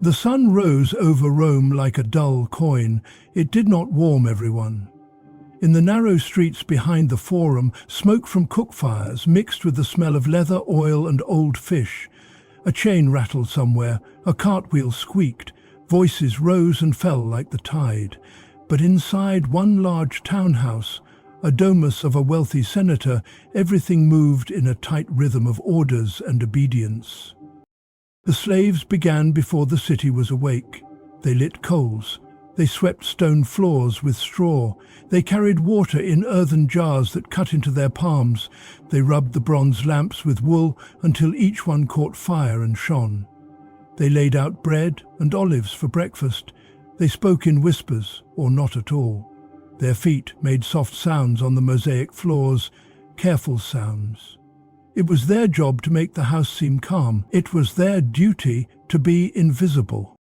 The sun rose over Rome like a dull coin. It did not warm everyone. In the narrow streets behind the Forum, smoke from cook fires mixed with the smell of leather, oil and old fish. A chain rattled somewhere, a cartwheel squeaked, voices rose and fell like the tide. But inside one large townhouse, a domus of a wealthy senator, everything moved in a tight rhythm of orders and obedience. The slaves began before the city was awake. They lit coals. They swept stone floors with straw. They carried water in earthen jars that cut into their palms. They rubbed the bronze lamps with wool until each one caught fire and shone. They laid out bread and olives for breakfast. They spoke in whispers or not at all. Their feet made soft sounds on the mosaic floors, careful sounds. It was their job to make the house seem calm. It was their duty to be invisible.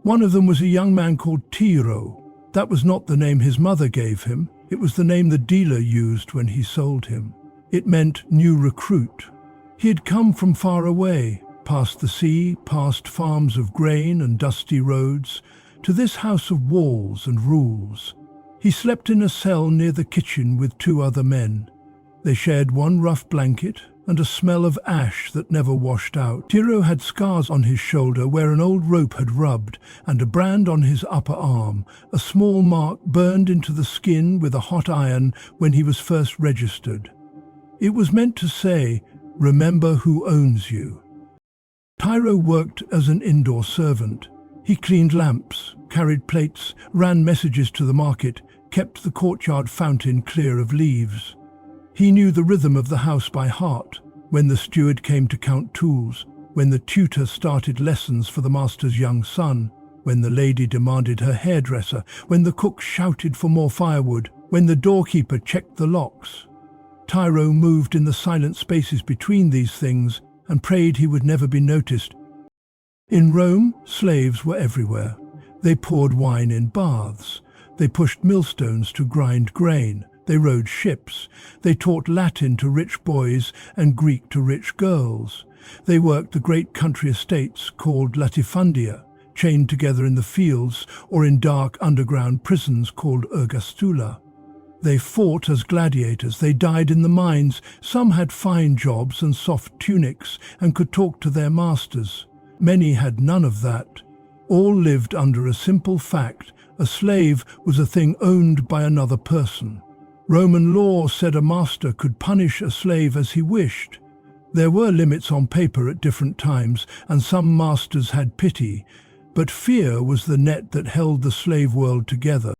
One of them was a young man called Tiro. That was not the name his mother gave him. It was the name the dealer used when he sold him. It meant new recruit. He had come from far away, past the sea, past farms of grain and dusty roads, to this house of walls and rules. He slept in a cell near the kitchen with two other men. They shared one rough blanket and a smell of ash that never washed out. Tiro had scars on his shoulder where an old rope had rubbed, and a brand on his upper arm, a small mark burned into the skin with a hot iron when he was first registered. It was meant to say, "Remember who owns you." Tiro worked as an indoor servant. He cleaned lamps, carried plates, ran messages to the market, kept the courtyard fountain clear of leaves. He knew the rhythm of the house by heart, when the steward came to count tools, when the tutor started lessons for the master's young son, when the lady demanded her hairdresser, when the cook shouted for more firewood, when the doorkeeper checked the locks. Tiro moved in the silent spaces between these things and prayed he would never be noticed. In Rome, slaves were everywhere. They poured wine in baths. They pushed millstones to grind grain. They rowed ships. They taught Latin to rich boys and Greek to rich girls. They worked the great country estates called latifundia, chained together in the fields or in dark underground prisons called ergastula. They fought as gladiators. They died in the mines. Some had fine jobs and soft tunics and could talk to their masters. Many had none of that. All lived under a simple fact: a slave was a thing owned by another person. Roman law said a master could punish a slave as he wished. There were limits on paper at different times, and some masters had pity, but fear was the net that held the slave world together.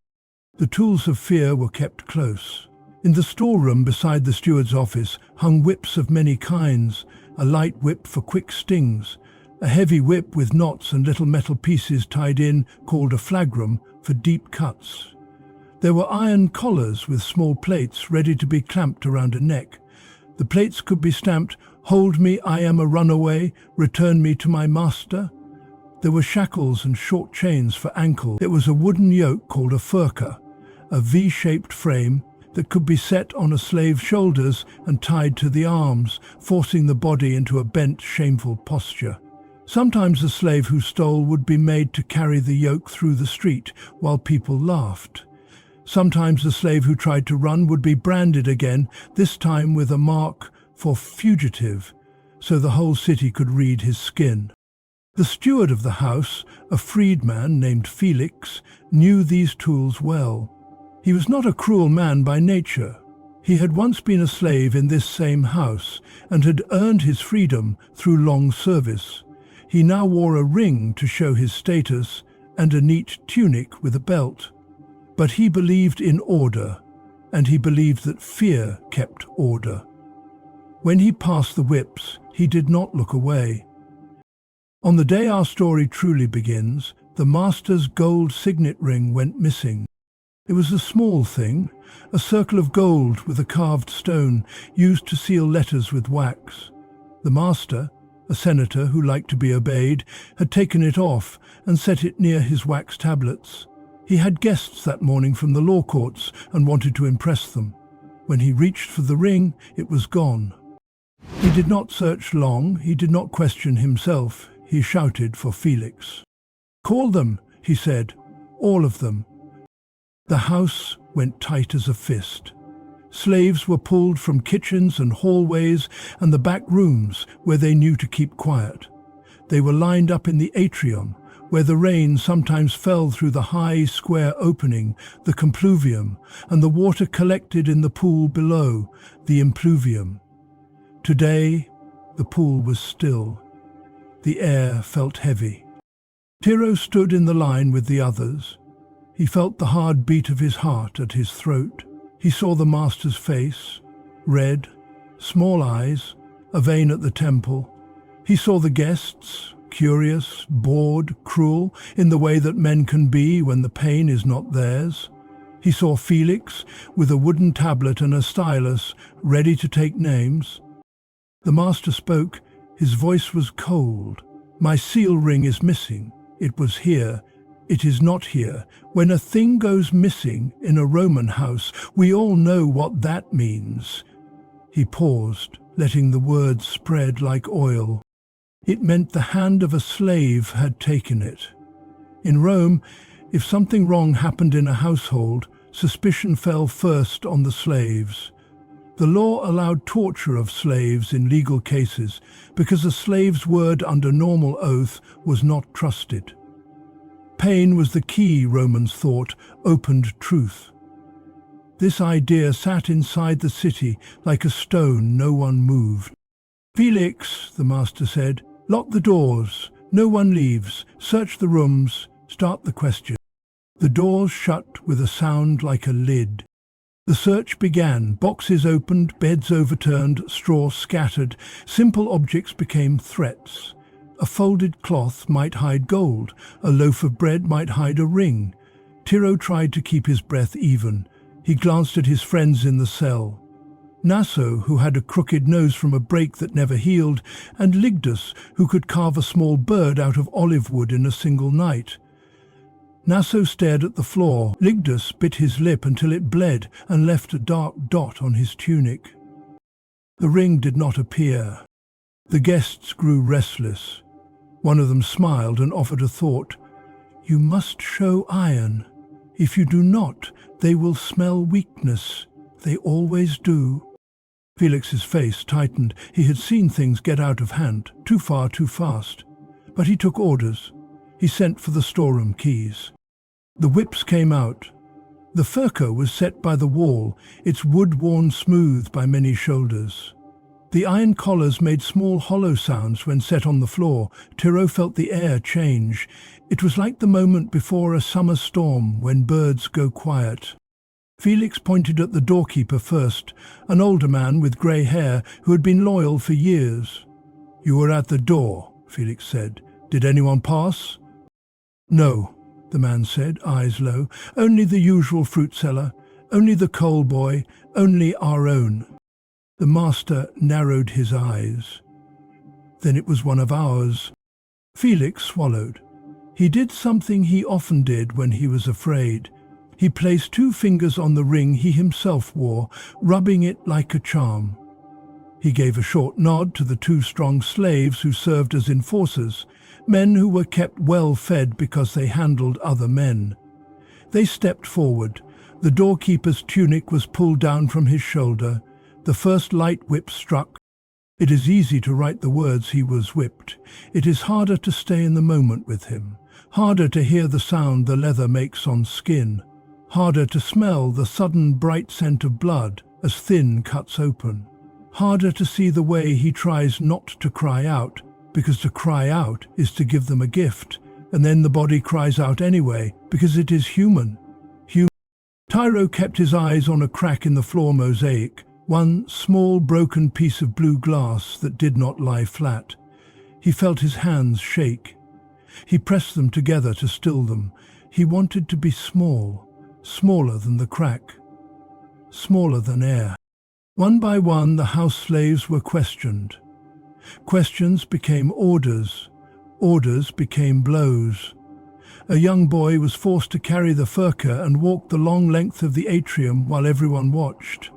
The tools of fear were kept close. In the storeroom beside the steward's office hung whips of many kinds, a light whip for quick stings, a heavy whip with knots and little metal pieces tied in called a flagrum for deep cuts. There were iron collars with small plates ready to be clamped around a neck. The plates could be stamped, "Hold me, I am a runaway, return me to my master." There were shackles and short chains for ankles. It was a wooden yoke called a furka, a V-shaped frame that could be set on a slave's shoulders and tied to the arms, forcing the body into a bent, shameful posture. Sometimes the slave who stole would be made to carry the yoke through the street while people laughed. Sometimes the slave who tried to run would be branded again, this time with a mark for fugitive, so the whole city could read his skin. The steward of the house, a freedman named Felix, knew these tools well. He was not a cruel man by nature. He had once been a slave in this same house and had earned his freedom through long service. He now wore a ring to show his status and a neat tunic with a belt. But he believed in order, and he believed that fear kept order. When he passed the whips, he did not look away. On the day our story truly begins, the master's gold signet ring went missing. It was a small thing, a circle of gold with a carved stone used to seal letters with wax. The master, a senator who liked to be obeyed, had taken it off and set it near his wax tablets. He had guests that morning from the law courts and wanted to impress them. When he reached for the ring, it was gone. He did not search long, he did not question himself, he shouted for Felix. "Call them," he said. "All of them." The house went tight as a fist. Slaves were pulled from kitchens and hallways and the back rooms where they knew to keep quiet. They were lined up in the atrium, where the rain sometimes fell through the high square opening, the compluvium, and the water collected in the pool below, the impluvium. Today, the pool was still. The air felt heavy. Tiro stood in the line with the others. He felt the hard beat of his heart at his throat. He saw the master's face, red, small eyes, a vein at the temple. He saw the guests, curious, bored, cruel, in the way that men can be when the pain is not theirs. He saw Felix with a wooden tablet and a stylus, ready to take names. The master spoke. His voice was cold. "My seal ring is missing. It was here. It is not here. When a thing goes missing in a Roman house, we all know what that means." He paused, letting the words spread like oil. It meant the hand of a slave had taken it. In Rome, if something wrong happened in a household, suspicion fell first on the slaves. The law allowed torture of slaves in legal cases because a slave's word under normal oath was not trusted. Pain was the key, Romans thought, opened truth. This idea sat inside the city like a stone no one moved. "Felix," the master said, "lock the doors. No one leaves. Search the rooms. Start the question." The doors shut with a sound like a lid. The search began. Boxes opened, beds overturned, straw scattered. Simple objects became threats. A folded cloth might hide gold. A loaf of bread might hide a ring. Tiro tried to keep his breath even. He glanced at his friends in the cell. Naso, who had a crooked nose from a break that never healed, and Ligdus, who could carve a small bird out of olive wood in a single night. Naso stared at the floor. Ligdus bit his lip until it bled and left a dark dot on his tunic. The ring did not appear. The guests grew restless. One of them smiled and offered a thought. "You must show iron. If you do not, they will smell weakness. They always do." Felix's face tightened. He had seen things get out of hand, too far, too fast. But he took orders. He sent for the storeroom keys. The whips came out. The furca was set by the wall, its wood worn smooth by many shoulders. The iron collars made small hollow sounds when set on the floor. Tiro felt the air change. It was like the moment before a summer storm when birds go quiet. Felix pointed at the doorkeeper first, an older man with grey hair who had been loyal for years. "You were at the door," Felix said. "Did anyone pass?" "No," the man said, eyes low. "Only the usual fruit seller, only the coal boy, only our own." The master narrowed his eyes. "Then it was one of ours." Felix swallowed. He did something he often did when he was afraid. He placed 2 fingers on the ring he himself wore, rubbing it like a charm. He gave a short nod to the 2 strong slaves who served as enforcers, men who were kept well fed because they handled other men. They stepped forward. The doorkeeper's tunic was pulled down from his shoulder. The first light whip struck. It is easy to write the words he was whipped. It is harder to stay in the moment with him. Harder to hear the sound the leather makes on skin. Harder to smell the sudden bright scent of blood as thin cuts open. Harder to see the way he tries not to cry out, because to cry out is to give them a gift, and then the body cries out anyway, because it is human. Tiro kept his eyes on a crack in the floor mosaic, one small broken piece of blue glass that did not lie flat. He felt his hands shake. He pressed them together to still them. He wanted to be small, smaller than the crack, smaller than air. One by one, the house slaves were questioned. Questions became orders. Orders became blows. A young boy was forced to carry the furca and walk the long length of the atrium while everyone watched.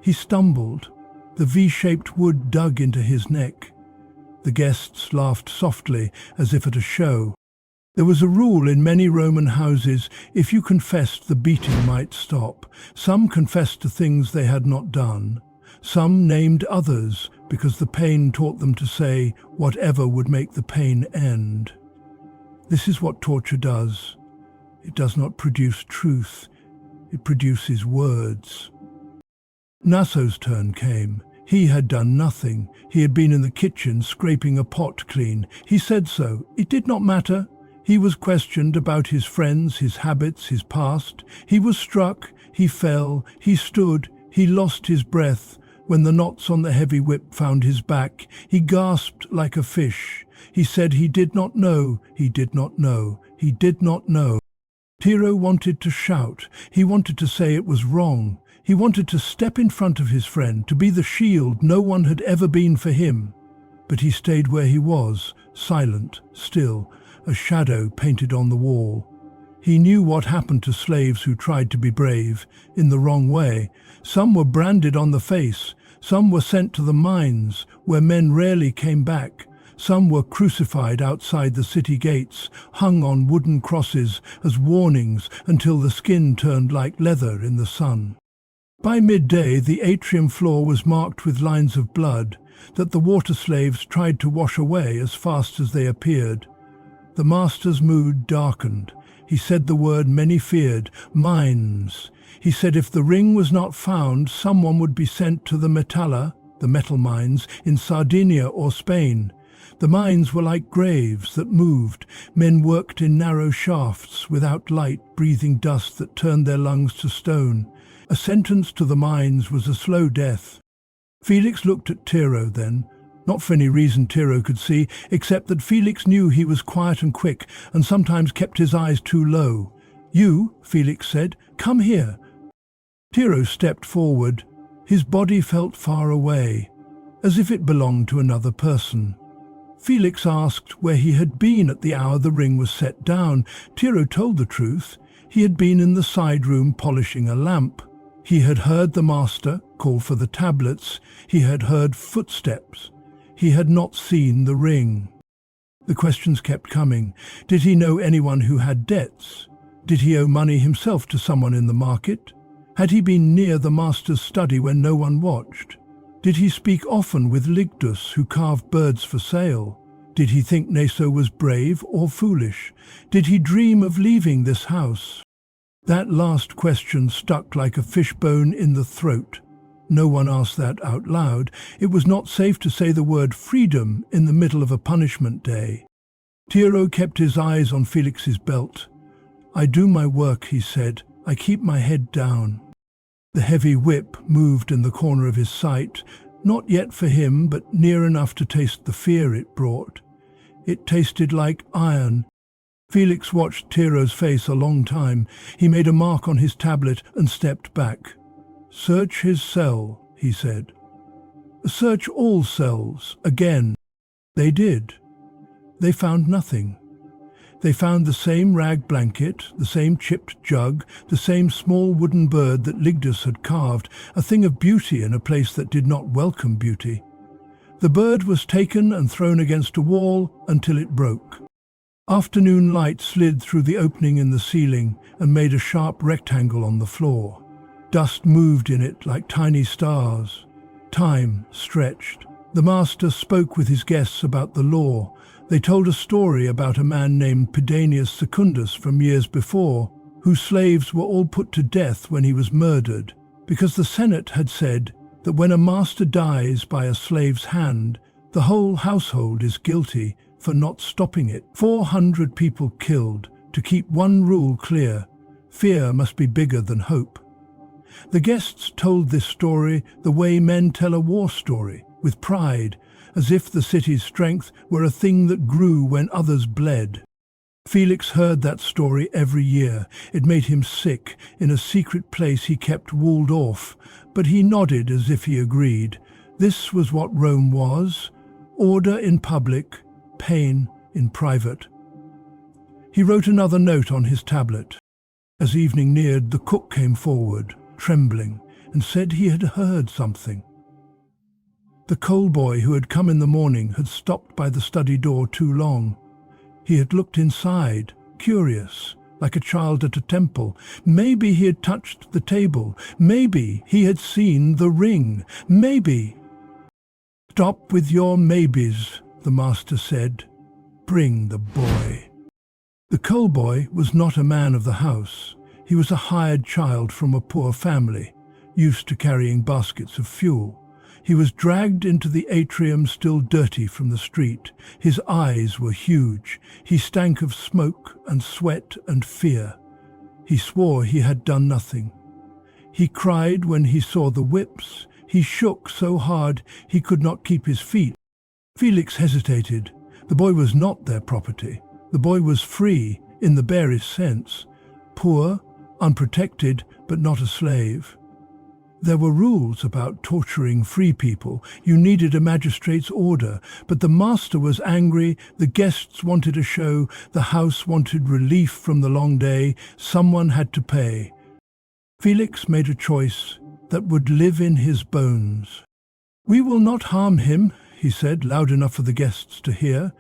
He stumbled. The V-shaped wood dug into his neck. The guests laughed softly, as if at a show. There was a rule in many Roman houses: if you confessed, the beating might stop. Some confessed to things they had not done. Some named others because the pain taught them to say whatever would make the pain end. This is what torture does. It does not produce truth. It produces words. Nasso's turn came. He had done nothing. He had been in the kitchen scraping a pot clean. He said so. It did not matter. He was questioned about his friends, his habits, his past. He was struck. He fell. He stood. He lost his breath. When the knots on the heavy whip found his back, he gasped like a fish. He said he did not know. He did not know. He did not know. Tiro wanted to shout. He wanted to say it was wrong. He wanted to step in front of his friend, to be the shield no one had ever been for him. But he stayed where he was, silent, still, a shadow painted on the wall. He knew what happened to slaves who tried to be brave, in the wrong way. Some were branded on the face. Some were sent to the mines, where men rarely came back. Some were crucified outside the city gates, hung on wooden crosses as warnings until the skin turned like leather in the sun. By midday, the atrium floor was marked with lines of blood that the water slaves tried to wash away as fast as they appeared. The master's mood darkened. He said the word many feared: mines. He said if the ring was not found, someone would be sent to the metalla, the metal mines, in Sardinia or Spain. The mines were like graves that moved. Men worked in narrow shafts, without light, breathing dust that turned their lungs to stone. A sentence to the mines was a slow death. Felix looked at Tiro then, not for any reason Tiro could see, except that Felix knew he was quiet and quick, and sometimes kept his eyes too low. "You," Felix said, "come here." Tiro stepped forward. His body felt far away, as if it belonged to another person. Felix asked where he had been at the hour the ring was set down. Tiro told the truth. He had been in the side room polishing a lamp. He had heard the master call for the tablets. He had heard footsteps. He had not seen the ring. The questions kept coming. Did he know anyone who had debts? Did he owe money himself to someone in the market? Had he been near the master's study when no one watched? Did he speak often with Ligdus, who carved birds for sale? Did he think Naso was brave or foolish? Did he dream of leaving this house? That last question stuck like a fishbone in the throat. No one asked that out loud. It was not safe to say the word freedom in the middle of a punishment day. Tiro kept his eyes on Felix's belt. "I do my work," he said. "I keep my head down." The heavy whip moved in the corner of his sight, not yet for him, but near enough to taste the fear it brought. It tasted like iron. Felix watched Tiro's face a long time. He made a mark on his tablet and stepped back. "Search his cell," he said. "Search all cells, again." They did. They found nothing. They found the same rag blanket, the same chipped jug, the same small wooden bird that Ligdus had carved, a thing of beauty in a place that did not welcome beauty. The bird was taken and thrown against a wall until it broke. Afternoon light slid through the opening in the ceiling and made a sharp rectangle on the floor. Dust moved in it like tiny stars. Time stretched. The master spoke with his guests about the law. They told a story about a man named Pedanius Secundus from years before, whose slaves were all put to death when he was murdered, because the Senate had said that when a master dies by a slave's hand, the whole household is guilty for not stopping it. 400 people killed to keep one rule clear: fear must be bigger than hope. The guests told this story the way men tell a war story, with pride, as if the city's strength were a thing that grew when others bled. Felix heard that story every year. It made him sick. In a secret place he kept walled off, but he nodded as if he agreed. This was what Rome was: order in public, pain in private. He wrote another note on his tablet. As evening neared, the cook came forward, trembling, and said he had heard something. The coal boy who had come in the morning had stopped by the study door too long. He had looked inside, curious, like a child at a temple. Maybe he had touched the table. Maybe he had seen the ring. Maybe. "Stop with your maybes," the master said. "Bring the boy." The coal boy was not a man of the house. He was a hired child from a poor family, used to carrying baskets of fuel. He was dragged into the atrium, still dirty from the street. His eyes were huge. He stank of smoke and sweat and fear. He swore he had done nothing. He cried when he saw the whips. He shook so hard he could not keep his feet. Felix hesitated. The boy was not their property. The boy was free, in the barest sense. Poor, unprotected, but not a slave. There were rules about torturing free people. You needed a magistrate's order, but the master was angry, the guests wanted a show, the house wanted relief from the long day, someone had to pay. Felix made a choice that would live in his bones. "We will not harm him," he said, loud enough for the guests to hear.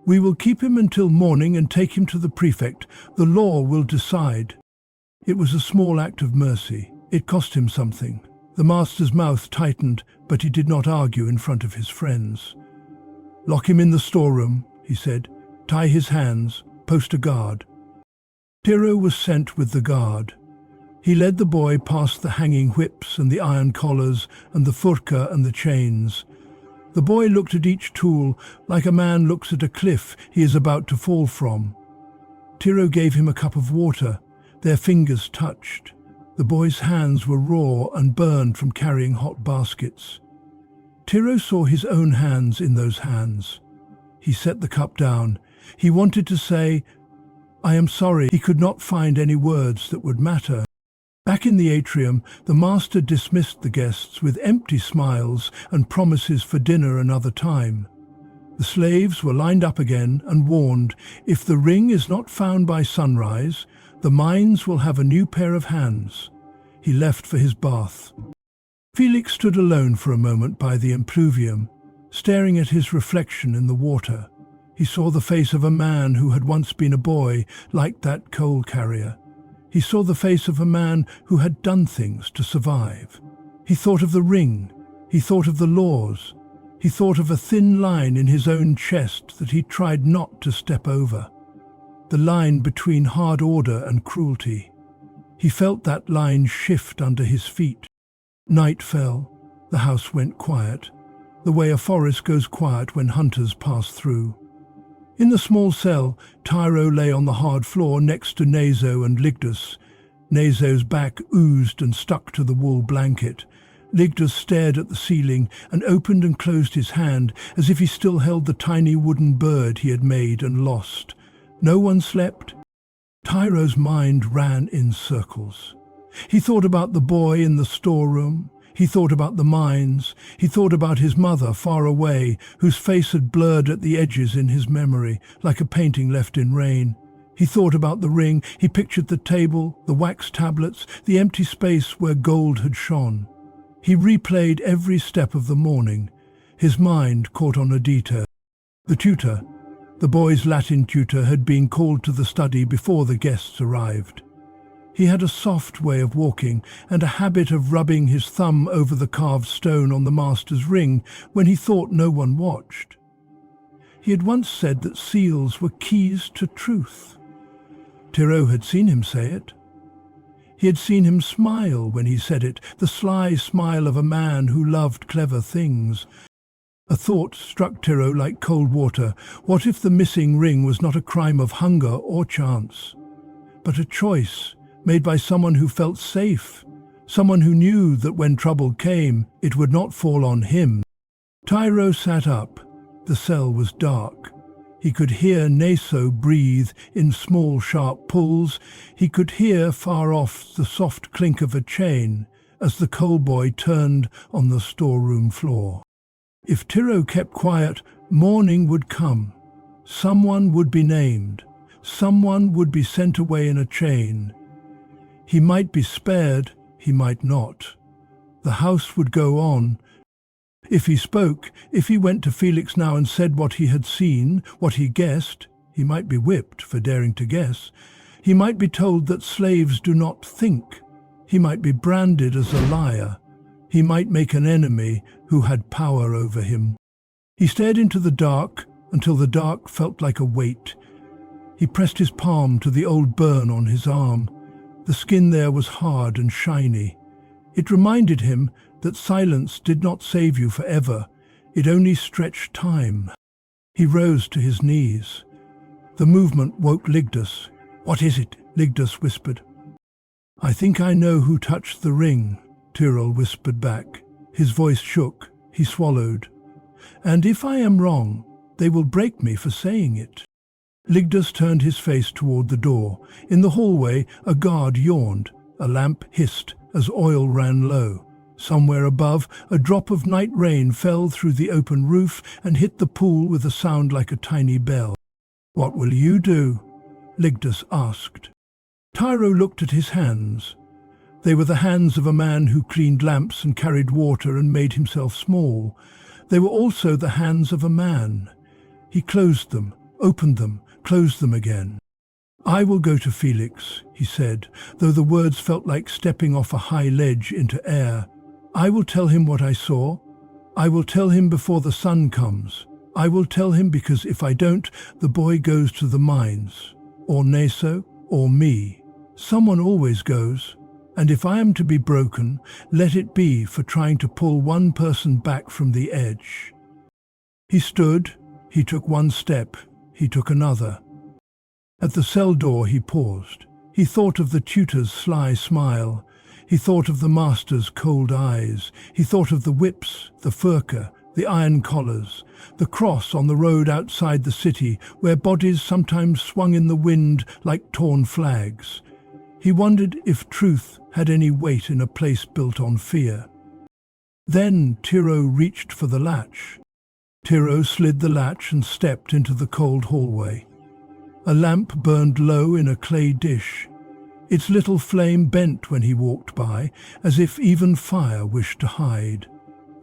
"We will keep him until morning and take him to the prefect. The law will decide." It was a small act of mercy. It cost him something. The master's mouth tightened, but he did not argue in front of his friends. "Lock him in the storeroom," he said. "Tie his hands. Post a guard." Tiro was sent with the guard. He led the boy past the hanging whips and the iron collars and the furka and the chains. The boy looked at each tool like a man looks at a cliff he is about to fall from. Tiro gave him a cup of water. Their fingers touched. The boy's hands were raw and burned from carrying hot baskets. Tiro saw his own hands in those hands. He set the cup down. He wanted to say, "I am sorry." He could not find any words that would matter. Back in the atrium, the master dismissed the guests with empty smiles and promises for dinner another time. The slaves were lined up again and warned, if the ring is not found by sunrise, the mines will have a new pair of hands. He left for his bath. Felix stood alone for a moment by the impluvium, staring at his reflection in the water. He saw the face of a man who had once been a boy, like that coal carrier. He saw the face of a man who had done things to survive. He thought of the ring. He thought of the laws. He thought of a thin line in his own chest that he tried not to step over. The line between hard order and cruelty. He felt that line shift under his feet. Night fell. The house went quiet, the way a forest goes quiet when hunters pass through. In the small cell, Tiro lay on the hard floor next to Naso and Ligdus. Naso's back oozed and stuck to the wool blanket. Ligdus stared at the ceiling and opened and closed his hand as if he still held the tiny wooden bird he had made and lost. No one slept. Tyro's mind ran in circles. He thought about the boy in the storeroom. He thought about the mines. He thought about his mother far away, whose face had blurred at the edges in his memory, like a painting left in rain. He thought about the ring. He pictured the table, the wax tablets, the empty space where gold had shone. He replayed every step of the morning. His mind caught on a detail. The tutor, the boy's Latin tutor, had been called to the study before the guests arrived. He had a soft way of walking and a habit of rubbing his thumb over the carved stone on the master's ring when he thought no one watched. He had once said that seals were keys to truth. Tiro had seen him say it. He had seen him smile when he said it, the sly smile of a man who loved clever things. A thought struck Tiro like cold water. What if the missing ring was not a crime of hunger or chance, but a choice made by someone who felt safe, someone who knew that when trouble came, it would not fall on him? Tiro sat up. The cell was dark. He could hear Naso breathe in small, sharp pulls. He could hear far off the soft clink of a chain as the coal boy turned on the storeroom floor. If Tiro kept quiet, morning would come. Someone would be named. Someone would be sent away in a chain. He might be spared, he might not. The house would go on. If he spoke, if he went to Felix now and said what he had seen, what he guessed, He might be whipped for daring to guess. He might be told that slaves do not think. He might be branded as a liar. He might make an enemy who had power over him. He stared into the dark until the dark felt like a weight. He pressed his palm to the old burn on his arm. The skin there was hard and shiny. It reminded him that silence did not save you forever. It only stretched time. He rose to his knees. The movement woke Ligdus. "What is it?" Ligdus whispered. "I think I know who touched the ring," Tyrrell whispered back. His voice shook. He swallowed. "And if I am wrong, they will break me for saying it." Ligdus turned his face toward the door. In the hallway, a guard yawned. A lamp hissed as oil ran low. Somewhere above, a drop of night rain fell through the open roof and hit the pool with a sound like a tiny bell. "What will you do?" Ligdus asked. Tyro looked at his hands. They were the hands of a man who cleaned lamps and carried water and made himself small. They were also the hands of a man. He closed them, opened them, closed them again. "I will go to Felix," he said, though the words felt like stepping off a high ledge into air. "I will tell him what I saw. I will tell him before the sun comes. I will tell him because if I don't, the boy goes to the mines. Or Neso, or me. Someone always goes. And if I am to be broken, let it be for trying to pull one person back from the edge." He stood. He took one step. He took another. At the cell door he paused. He thought of the tutor's sly smile. He thought of the master's cold eyes. He thought of the whips, the furka, the iron collars, the cross on the road outside the city where bodies sometimes swung in the wind like torn flags. He wondered if truth had any weight in a place built on fear. Then Tyrrell reached for the latch. Tyrrell slid the latch and stepped into the cold hallway. A lamp burned low in a clay dish. Its little flame bent when he walked by, as if even fire wished to hide.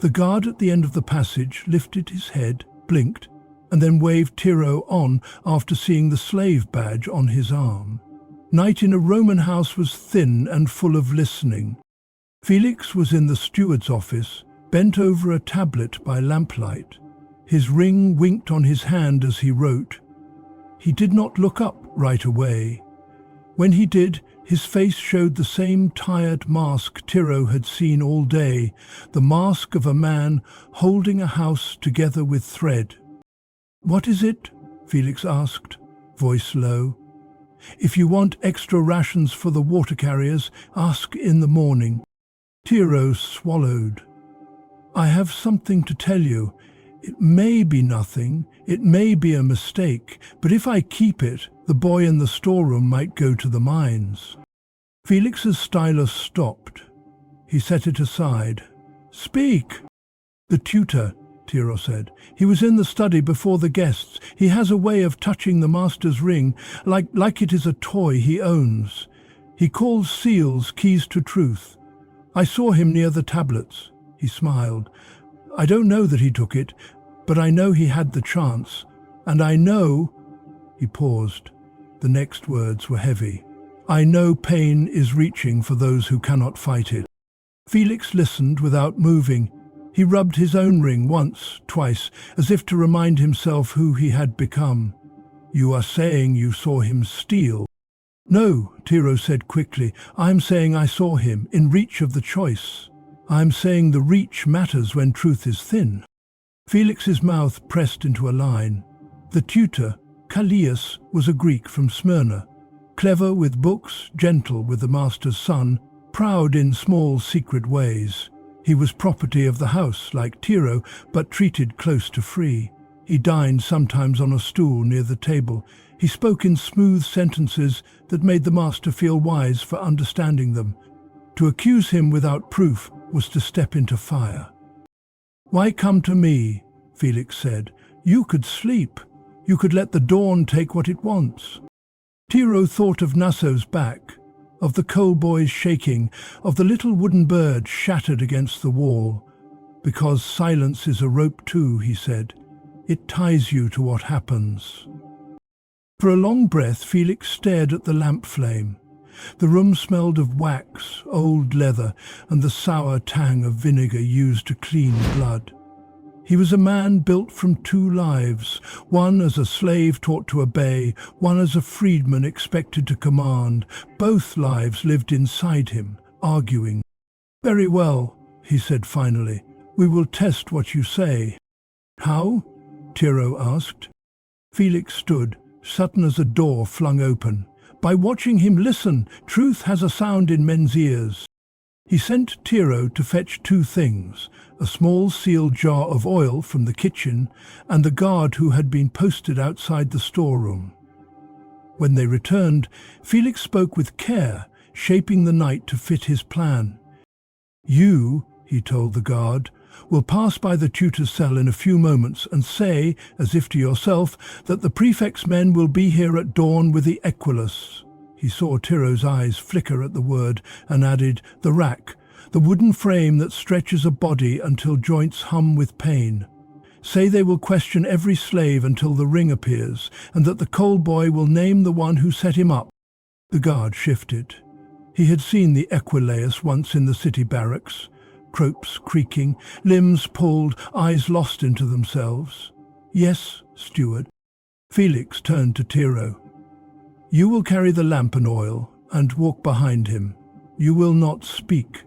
The guard at the end of the passage lifted his head, blinked, and then waved Tyrrell on after seeing the slave badge on his arm. Night in a Roman house was thin and full of listening. Felix was in the steward's office, bent over a tablet by lamplight. His ring winked on his hand as he wrote. He did not look up right away. When he did, his face showed the same tired mask Tyrrell had seen all day, the mask of a man holding a house together with thread. "What is it?" Felix asked, voice low. "If you want extra rations for the water carriers, ask in the morning." Tyrrell swallowed. "I have something to tell you. It may be nothing, it may be a mistake, but if I keep it, the boy in the storeroom might go to the mines." Felix's stylus stopped. He set it aside. "Speak." "The tutor," Tyrrell said. "He was in the study before the guests. He has a way of touching the master's ring, like it is a toy he owns. He calls seals keys to truth. I saw him near the tablets." He smiled. "I don't know that he took it, but I know he had the chance. And I know—" He paused. The next words were heavy. "I know pain is reaching for those who cannot fight it." Felix listened without moving. He rubbed his own ring once, twice, as if to remind himself who he had become. "You are saying you saw him steal?" "No," Tyrrell said quickly. "I am saying I saw him, in reach of the choice. I am saying the reach matters when truth is thin." Felix's mouth pressed into a line. The tutor, Callias, was a Greek from Smyrna, clever with books, gentle with the master's son, proud in small secret ways. He was property of the house, like Tyrrell, but treated close to free. He dined sometimes on a stool near the table. He spoke in smooth sentences that made the master feel wise for understanding them. To accuse him without proof was to step into fire. "Why come to me?" Felix said. "You could sleep. You could let the dawn take what it wants." Tyrrell thought of Nasso's back, of the coal boys shaking, of the little wooden bird shattered against the wall. "Because silence is a rope too," he said. "It ties you to what happens." For a long breath, Felix stared at the lamp flame. The room smelled of wax, old leather, and the sour tang of vinegar used to clean blood. He was a man built from two lives, one as a slave taught to obey, one as a freedman expected to command. Both lives lived inside him, arguing. "Very well," he said finally. "We will test what you say." "How?" Tiro asked. Felix stood, sudden as a door flung open. "By watching him listen. Truth has a sound in men's ears." He sent Tiro to fetch two things, a small sealed jar of oil from the kitchen and the guard who had been posted outside the storeroom. When they returned, Felix spoke with care, shaping the night to fit his plan. "You," he told the guard, "will pass by the tutor's cell in a few moments and say, as if to yourself, that the prefect's men will be here at dawn with the equilus." He saw Tiro's eyes flicker at the word and added, "the rack, the wooden frame that stretches a body until joints hum with pain. Say they will question every slave until the ring appears, and that the coal boy will name the one who set him up." The guard shifted. He had seen the equilaeus once in the city barracks, ropes creaking, limbs pulled, eyes lost into themselves. "Yes, steward." Felix turned to Tiro. "You will carry the lamp and oil, and walk behind him. You will not speak.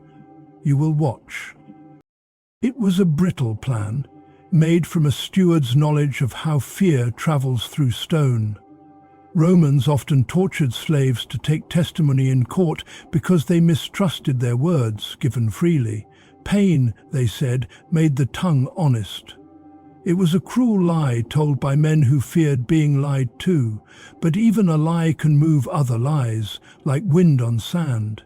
You will watch." It was a brittle plan, made from a steward's knowledge of how fear travels through stone. Romans often tortured slaves to take testimony in court because they mistrusted their words, given freely. Pain, they said, made the tongue honest. It was a cruel lie told by men who feared being lied to, but even a lie can move other lies, like wind on sand.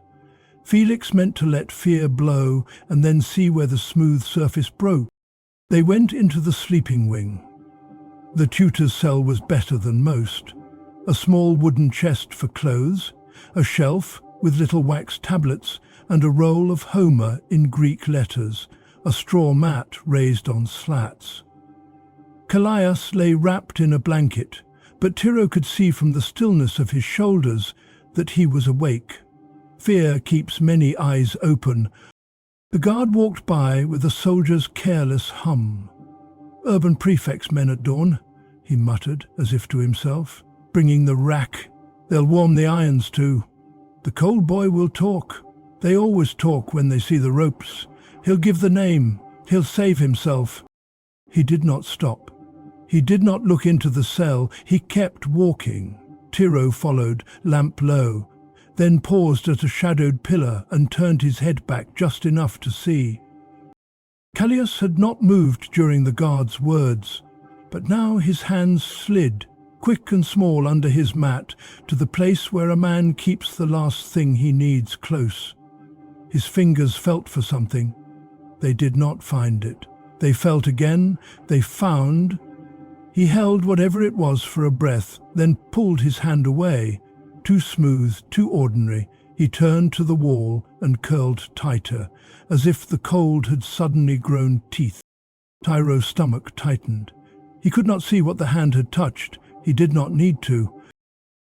Felix meant to let fear blow and then see where the smooth surface broke. They went into the sleeping wing. The tutor's cell was better than most. A small wooden chest for clothes, a shelf with little wax tablets, and a roll of Homer in Greek letters, a straw mat raised on slats. Callias lay wrapped in a blanket, but Tiro could see from the stillness of his shoulders that he was awake. Fear keeps many eyes open. The guard walked by with a soldier's careless hum. "Urban prefect's men at dawn," he muttered, as if to himself. "Bringing the rack. They'll warm the irons too. The coal boy will talk. They always talk when they see the ropes. He'll give the name. He'll save himself." He did not stop. He did not look into the cell. He kept walking. Tiro followed, lamp low, then paused at a shadowed pillar and turned his head back just enough to see. Callias had not moved during the guard's words, but now his hands slid, quick and small under his mat, to the place where a man keeps the last thing he needs close. His fingers felt for something. They did not find it. They felt again. They found. He held whatever it was for a breath, then pulled his hand away. Too smooth, too ordinary. He turned to the wall and curled tighter, as if the cold had suddenly grown teeth. Tiro's stomach tightened. He could not see what the hand had touched. He did not need to.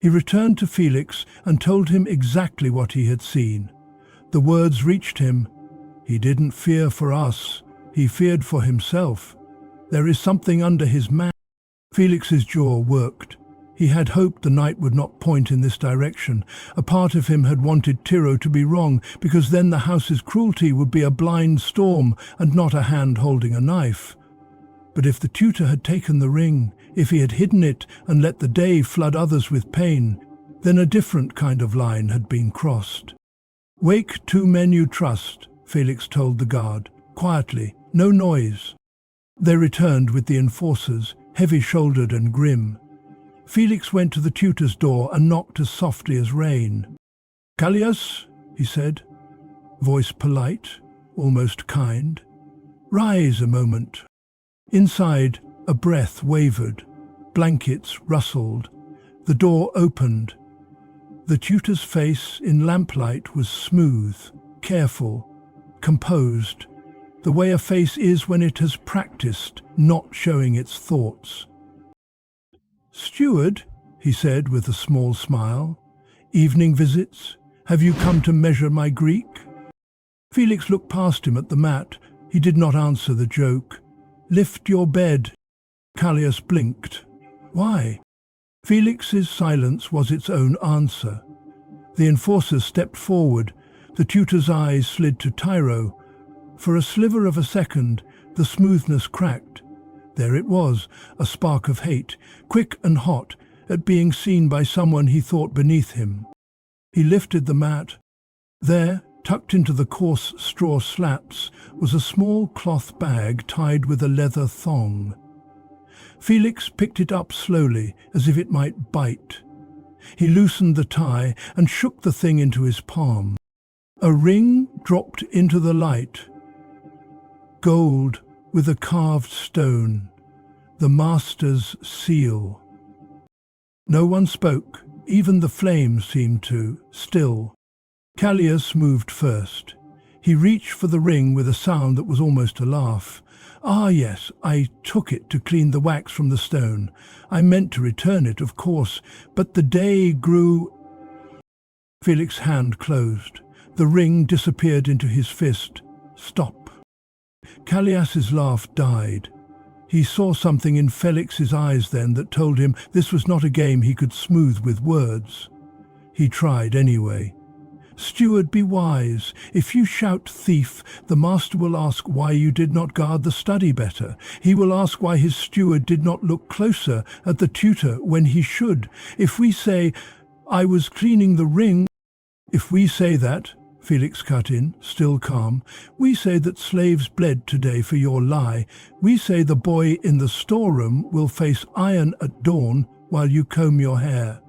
He returned to Felix and told him exactly what he had seen. The words reached him. "He didn't fear for us. He feared for himself. There is something under his mask." Felix's jaw worked. He had hoped the night would not point in this direction. A part of him had wanted Tiro to be wrong, because then the house's cruelty would be a blind storm and not a hand holding a knife. But if the tutor had taken the ring, if he had hidden it and let the day flood others with pain, then a different kind of line had been crossed. "Wake two men you trust," Felix told the guard, quietly, no noise. They returned with the enforcers, heavy-shouldered and grim. Felix went to the tutor's door and knocked as softly as rain. "Callias," he said, voice polite, almost kind. "Rise a moment." Inside, a breath wavered. Blankets rustled. The door opened. The tutor's face in lamplight was smooth, careful, composed, the way a face is when it has practiced not showing its thoughts. "Steward," he said with a small smile. Evening visits? Have you come to measure my Greek? Felix looked past him at the mat. He did not answer the joke. Lift your bed. Callias blinked. Why? Felix's silence was its own answer. The enforcer stepped forward. The tutor's eyes slid to Tyro. For a sliver of a second, the smoothness cracked. There it was, a spark of hate, quick and hot, at being seen by someone he thought beneath him. He lifted the mat. There, tucked into the coarse straw slats, was a small cloth bag tied with a leather thong. Felix picked it up slowly, as if it might bite. He loosened the tie and shook the thing into his palm. A ring dropped into the light. Gold with a carved stone, the master's seal. No one spoke, even the flames seemed to, still. Callias moved first. He reached for the ring with a sound that was almost a laugh. Ah, yes, I took it to clean the wax from the stone. I meant to return it, of course, but the day grew... Felix's hand closed. The ring disappeared into his fist. Stop. Callias's laugh died. He saw something in Felix's eyes then that told him this was not a game he could smooth with words. He tried anyway. Steward, be wise. If you shout thief, the master will ask why you did not guard the study better. He will ask why his steward did not look closer at the tutor when he should. If we say, I was cleaning the ring... If we say that, Felix cut in, still calm, we say that slaves bled today for your lie. We say the boy in the storeroom will face iron at dawn while you comb your hair.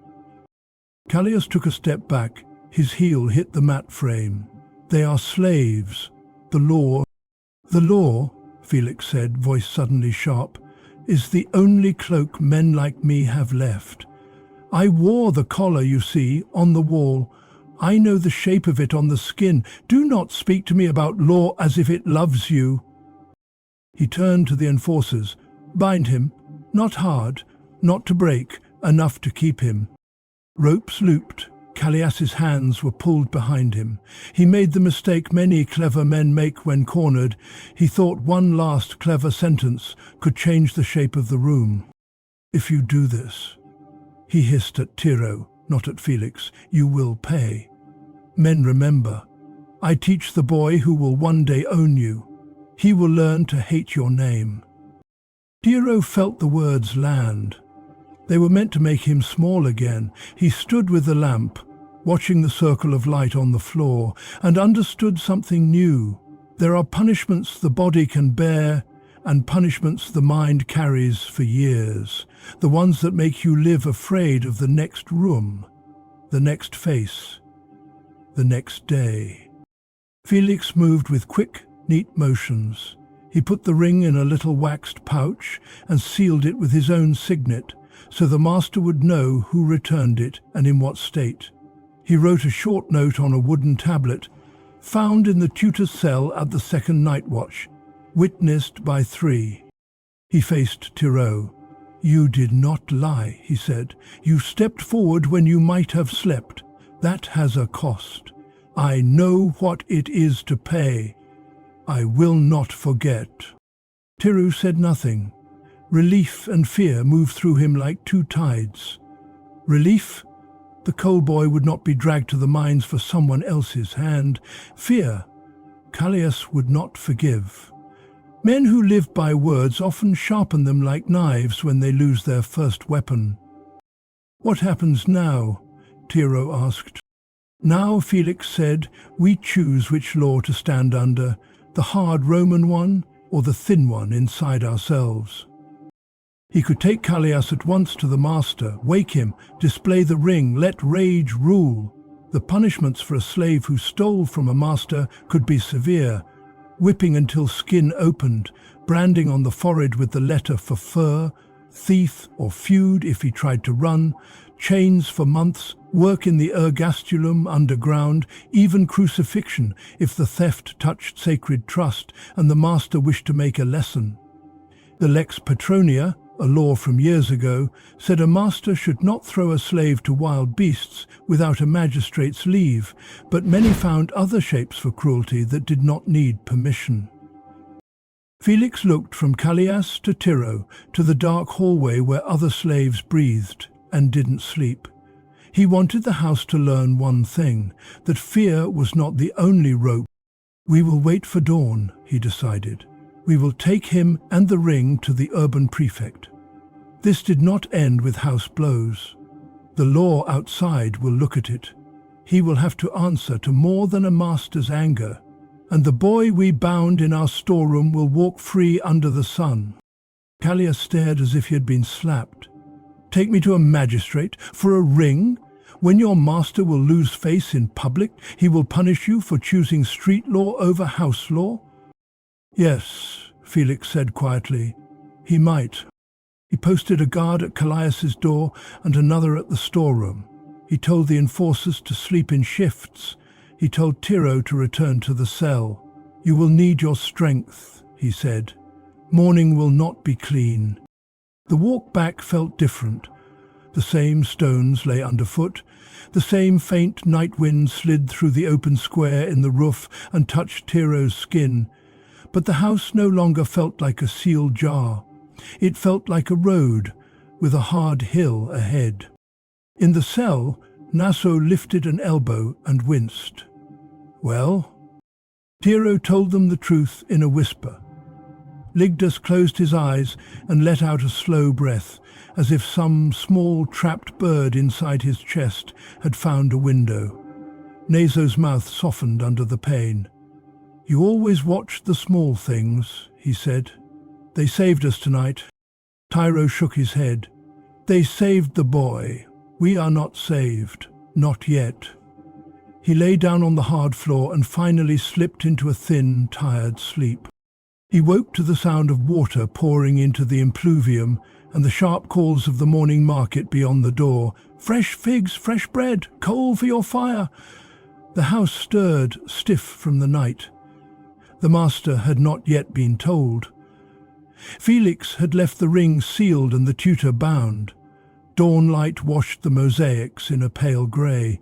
Callias took a step back. His heel hit the mat frame. They are slaves. The law, Felix said, voice suddenly sharp, is the only cloak men like me have left. I wore the collar, you see, on the wall. I know the shape of it on the skin. Do not speak to me about law as if it loves you. He turned to the enforcers. Bind him. Not hard, not to break, enough to keep him. Ropes looped. Callias's hands were pulled behind him. He made the mistake many clever men make when cornered. He thought one last clever sentence could change the shape of the room. If you do this, he hissed at Tiro, not at Felix, you will pay. Men remember. I teach the boy who will one day own you. He will learn to hate your name. Tiro felt the words land. They were meant to make him small again. He stood with the lamp, watching the circle of light on the floor, and understood something new. There are punishments the body can bear, and punishments the mind carries for years. The ones that make you live afraid of the next room, the next face, the next day. Felix moved with quick, neat motions. He put the ring in a little waxed pouch and sealed it with his own signet, so the master would know who returned it and in what state. He wrote a short note on a wooden tablet, found in the tutor's cell at the second night watch, witnessed by 3. He faced Tiro. You did not lie, he said. You stepped forward when you might have slept. That has a cost. I know what it is to pay. I will not forget. Tiro said nothing. Relief and fear moved through him like two tides. Relief? The coal boy would not be dragged to the mines for someone else's hand. Fear? Callias would not forgive. Men who live by words often sharpen them like knives when they lose their first weapon. What happens now? Tiro asked. Now, Felix said, we choose which law to stand under, the hard Roman one or the thin one inside ourselves. He could take Callias at once to the master, wake him, display the ring, let rage rule. The punishments for a slave who stole from a master could be severe, whipping until skin opened, branding on the forehead with the letter for fur, thief or feud if he tried to run, chains for months, work in the ergastulum underground, even crucifixion if the theft touched sacred trust and the master wished to make a lesson. The lex patronia, a law from years ago, said a master should not throw a slave to wild beasts without a magistrate's leave, but many found other shapes for cruelty that did not need permission. Felix looked from Callias to Tiro, to the dark hallway where other slaves breathed and didn't sleep. He wanted the house to learn one thing, that fear was not the only rope. "We will wait for dawn," he decided. "We will take him and the ring to the urban prefect." This did not end with house blows. The law outside will look at it. He will have to answer to more than a master's anger. "And the boy we bound in our storeroom will walk free under the sun." Callias stared as if he had been slapped. "Take me to a magistrate for a ring? When your master will lose face in public, he will punish you for choosing street law over house law?" "Yes," Felix said quietly. "He might." He posted a guard at Callias's door and another at the storeroom. He told the enforcers to sleep in shifts. He told Tiro to return to the cell. "You will need your strength," he said. "Morning will not be clean." The walk back felt different. The same stones lay underfoot. The same faint night wind slid through the open square in the roof and touched Tiro's skin. But the house no longer felt like a sealed jar. It felt like a road, with a hard hill ahead. In the cell, Naso lifted an elbow and winced. "Well?" Tiro told them the truth in a whisper. Ligdas closed his eyes and let out a slow breath, as if some small trapped bird inside his chest had found a window. Naso's mouth softened under the pain. "You always watch the small things," he said. "They saved us tonight." Tiro shook his head. "They saved the boy. We are not saved. Not yet." He lay down on the hard floor and finally slipped into a thin, tired sleep. He woke to the sound of water pouring into the impluvium and the sharp calls of the morning market beyond the door. "Fresh figs, fresh bread, coal for your fire." The house stirred, stiff from the night. The master had not yet been told. Felix had left the ring sealed and the tutor bound. Dawn light washed the mosaics in a pale grey.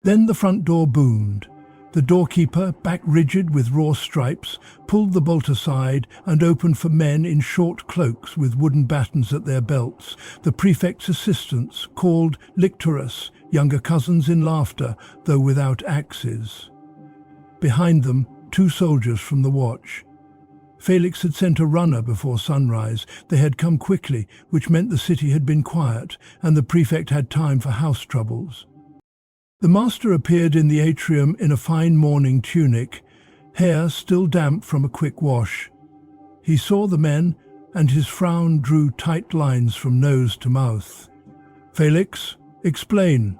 Then the front door boomed. The doorkeeper, back rigid with raw stripes, pulled the bolt aside and opened for men in short cloaks with wooden batons at their belts, the prefect's assistants, called lictorus, younger cousins in laughter, though without axes. Behind them, 2 soldiers from the watch. Felix had sent a runner before sunrise. They had come quickly, which meant the city had been quiet, and the prefect had time for house troubles. The master appeared in the atrium in a fine morning tunic, hair still damp from a quick wash. He saw the men, and his frown drew tight lines from nose to mouth. "Felix, explain."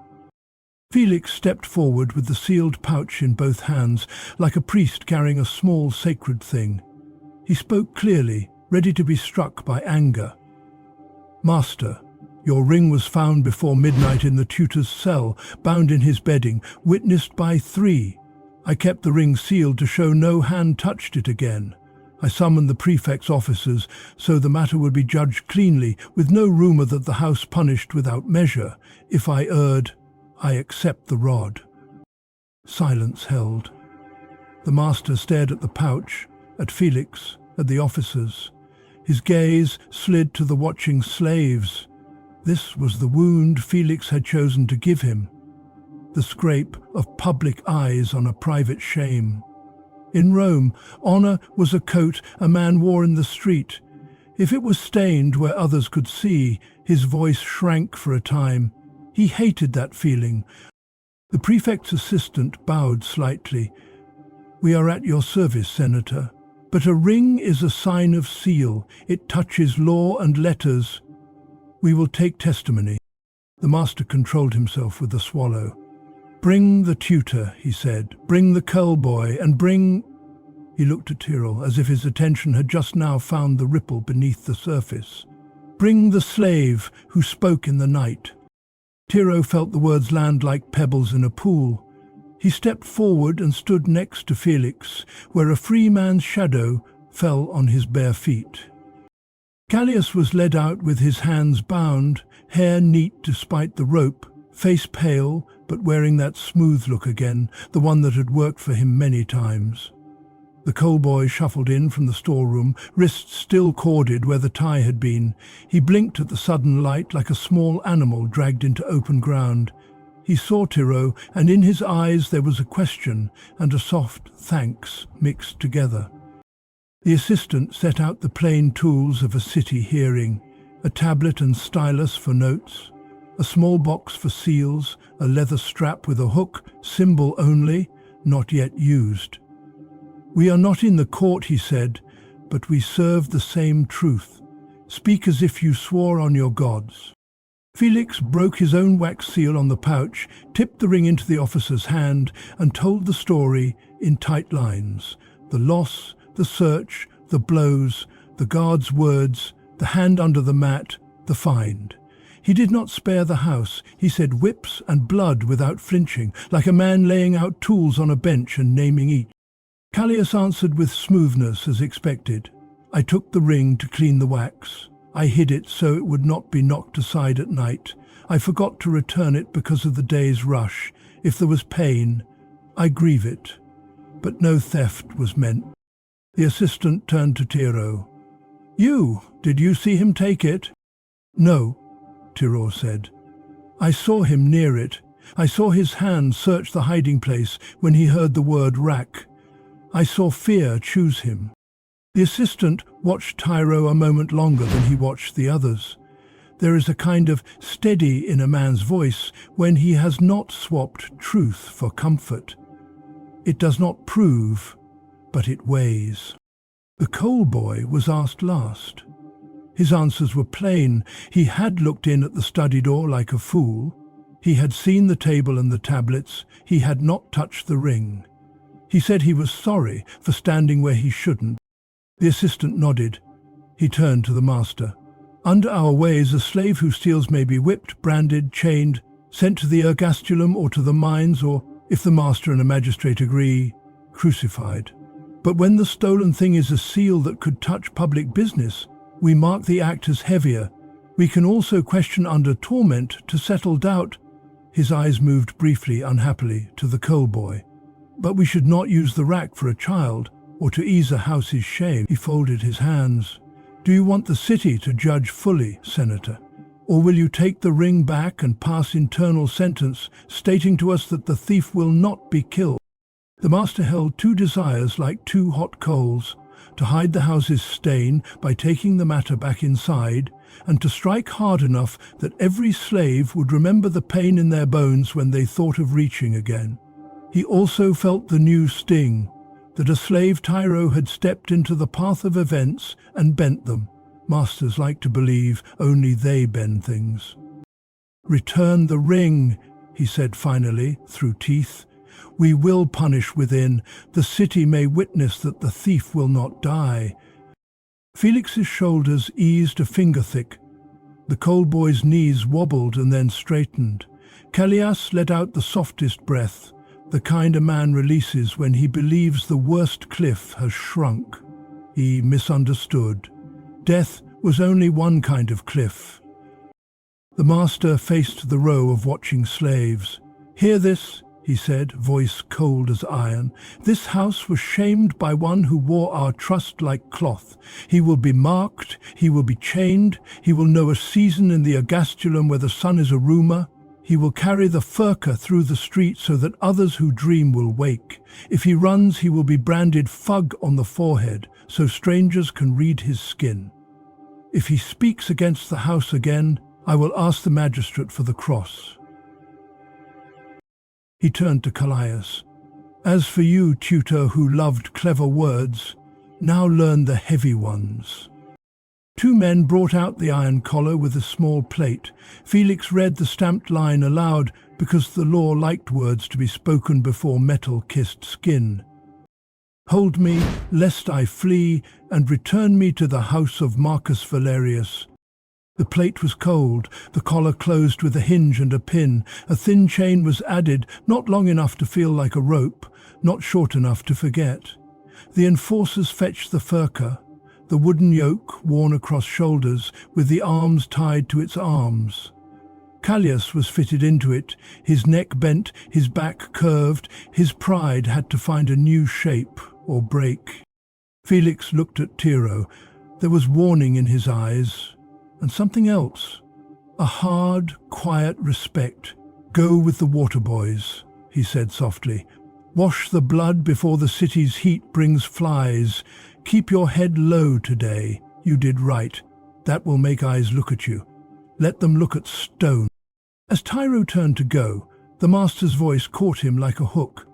Felix stepped forward with the sealed pouch in both hands, like a priest carrying a small sacred thing. He spoke clearly, ready to be struck by anger. "Master, your ring was found before midnight in the tutor's cell, bound in his bedding, witnessed by 3. I kept the ring sealed to show no hand touched it again. I summoned the prefect's officers so the matter would be judged cleanly, with no rumour that the house punished without measure. If I erred, I accept the rod." Silence held. The master stared at the pouch, at Felix, at the officers. His gaze slid to the watching slaves. This was the wound Felix had chosen to give him, the scrape of public eyes on a private shame. In Rome, honour was a coat a man wore in the street. If it was stained where others could see, his voice shrank for a time. He hated that feeling. The prefect's assistant bowed slightly. "We are at your service, Senator. But a ring is a sign of seal. It touches law and letters. We will take testimony." The master controlled himself with a swallow. "Bring the tutor," he said. "Bring the curl boy, and bring—" He looked at Tyrrell as if his attention had just now found the ripple beneath the surface. "Bring the slave who spoke in the night." Tyrrell felt the words land like pebbles in a pool. He stepped forward and stood next to Felix, where a free man's shadow fell on his bare feet. Callias was led out with his hands bound, hair neat despite the rope, face pale but wearing that smooth look again, the one that had worked for him many times. The coal boy shuffled in from the storeroom, wrists still corded where the tie had been. He blinked at the sudden light like a small animal dragged into open ground. He saw Tiro, and in his eyes there was a question and a soft thanks mixed together. The assistant set out the plain tools of a city hearing, a tablet and stylus for notes, a small box for seals, a leather strap with a hook, symbol only, not yet used. "We are not in the court," he said, "but we serve the same truth. Speak as if you swore on your gods." Felix broke his own wax seal on the pouch, tipped the ring into the officer's hand, and told the story in tight lines. The loss, the search, the blows, the guard's words, the hand under the mat, the find. He did not spare the house. He said whips and blood without flinching, like a man laying out tools on a bench and naming each. Callias answered with smoothness as expected. "I took the ring to clean the wax. I hid it so it would not be knocked aside at night. I forgot to return it because of the day's rush. If there was pain, I grieve it. But no theft was meant." The assistant turned to Tiro. Did you see him take it?" "No," Tiro said. "I saw him near it. I saw his hand search the hiding place when he heard the word rack. I saw fear choose him." The assistant watched Tiro a moment longer than he watched the others. There is a kind of steady in a man's voice when he has not swapped truth for comfort. It does not prove, but it weighs. The coal boy was asked last. His answers were plain. He had looked in at the study door like a fool. He had seen the table and the tablets. He had not touched the ring. He said he was sorry for standing where he shouldn't. The assistant nodded. He turned to the master. "Under our ways, a slave who steals may be whipped, branded, chained, sent to the ergastulum or to the mines, or, if the master and a magistrate agree, crucified. But when the stolen thing is a seal that could touch public business, we mark the act as heavier. We can also question under torment to settle doubt." His eyes moved briefly, unhappily, to the coal boy. "But we should not use the rack for a child, or to ease a house's shame." He folded his hands. "Do you want the city to judge fully, Senator? Or will you take the ring back and pass internal sentence, stating to us that the thief will not be killed?" The master held two desires like two hot coals: to hide the house's stain by taking the matter back inside, and to strike hard enough that every slave would remember the pain in their bones when they thought of reaching again. He also felt the new sting, that a slave Tiro had stepped into the path of events and bent them. Masters like to believe only they bend things. "Return the ring," he said finally, through teeth. "We will punish within. The city may witness that the thief will not die." Felix's shoulders eased a finger thick. The coal boy's knees wobbled and then straightened. Callias let out the softest breath, the kind a man releases when he believes the worst cliff has shrunk. He misunderstood. Death was only one kind of cliff. The master faced the row of watching slaves. "Hear this," he said, voice cold as iron. "This house was shamed by one who wore our trust like cloth. He will be marked, he will be chained, he will know a season in the ergastulum where the sun is a rumour. He will carry the furka through the street so that others who dream will wake. If he runs, he will be branded fug on the forehead, so strangers can read his skin. If he speaks against the house again, I will ask the magistrate for the cross." He turned to Callias. "As for you, tutor who loved clever words, now learn the heavy ones." Two men brought out the iron collar with a small plate. Felix read the stamped line aloud because the law liked words to be spoken before metal kissed skin. "Hold me, lest I flee, and return me to the house of Marcus Valerius." The plate was cold, the collar closed with a hinge and a pin. A thin chain was added, not long enough to feel like a rope, not short enough to forget. The enforcers fetched the furka. the wooden yoke worn across shoulders with the arms tied to its arms. Callias was fitted into it, his neck bent, his back curved. His pride had to find a new shape or break. Felix looked at Tiro. There was warning in his eyes, and something else. A hard, quiet respect. "Go with the water boys," he said softly. "Wash the blood before the city's heat brings flies. Keep your head low today. You did right. That will make eyes look at you. Let them look at stone." As Tiro turned to go, the master's voice caught him like a hook.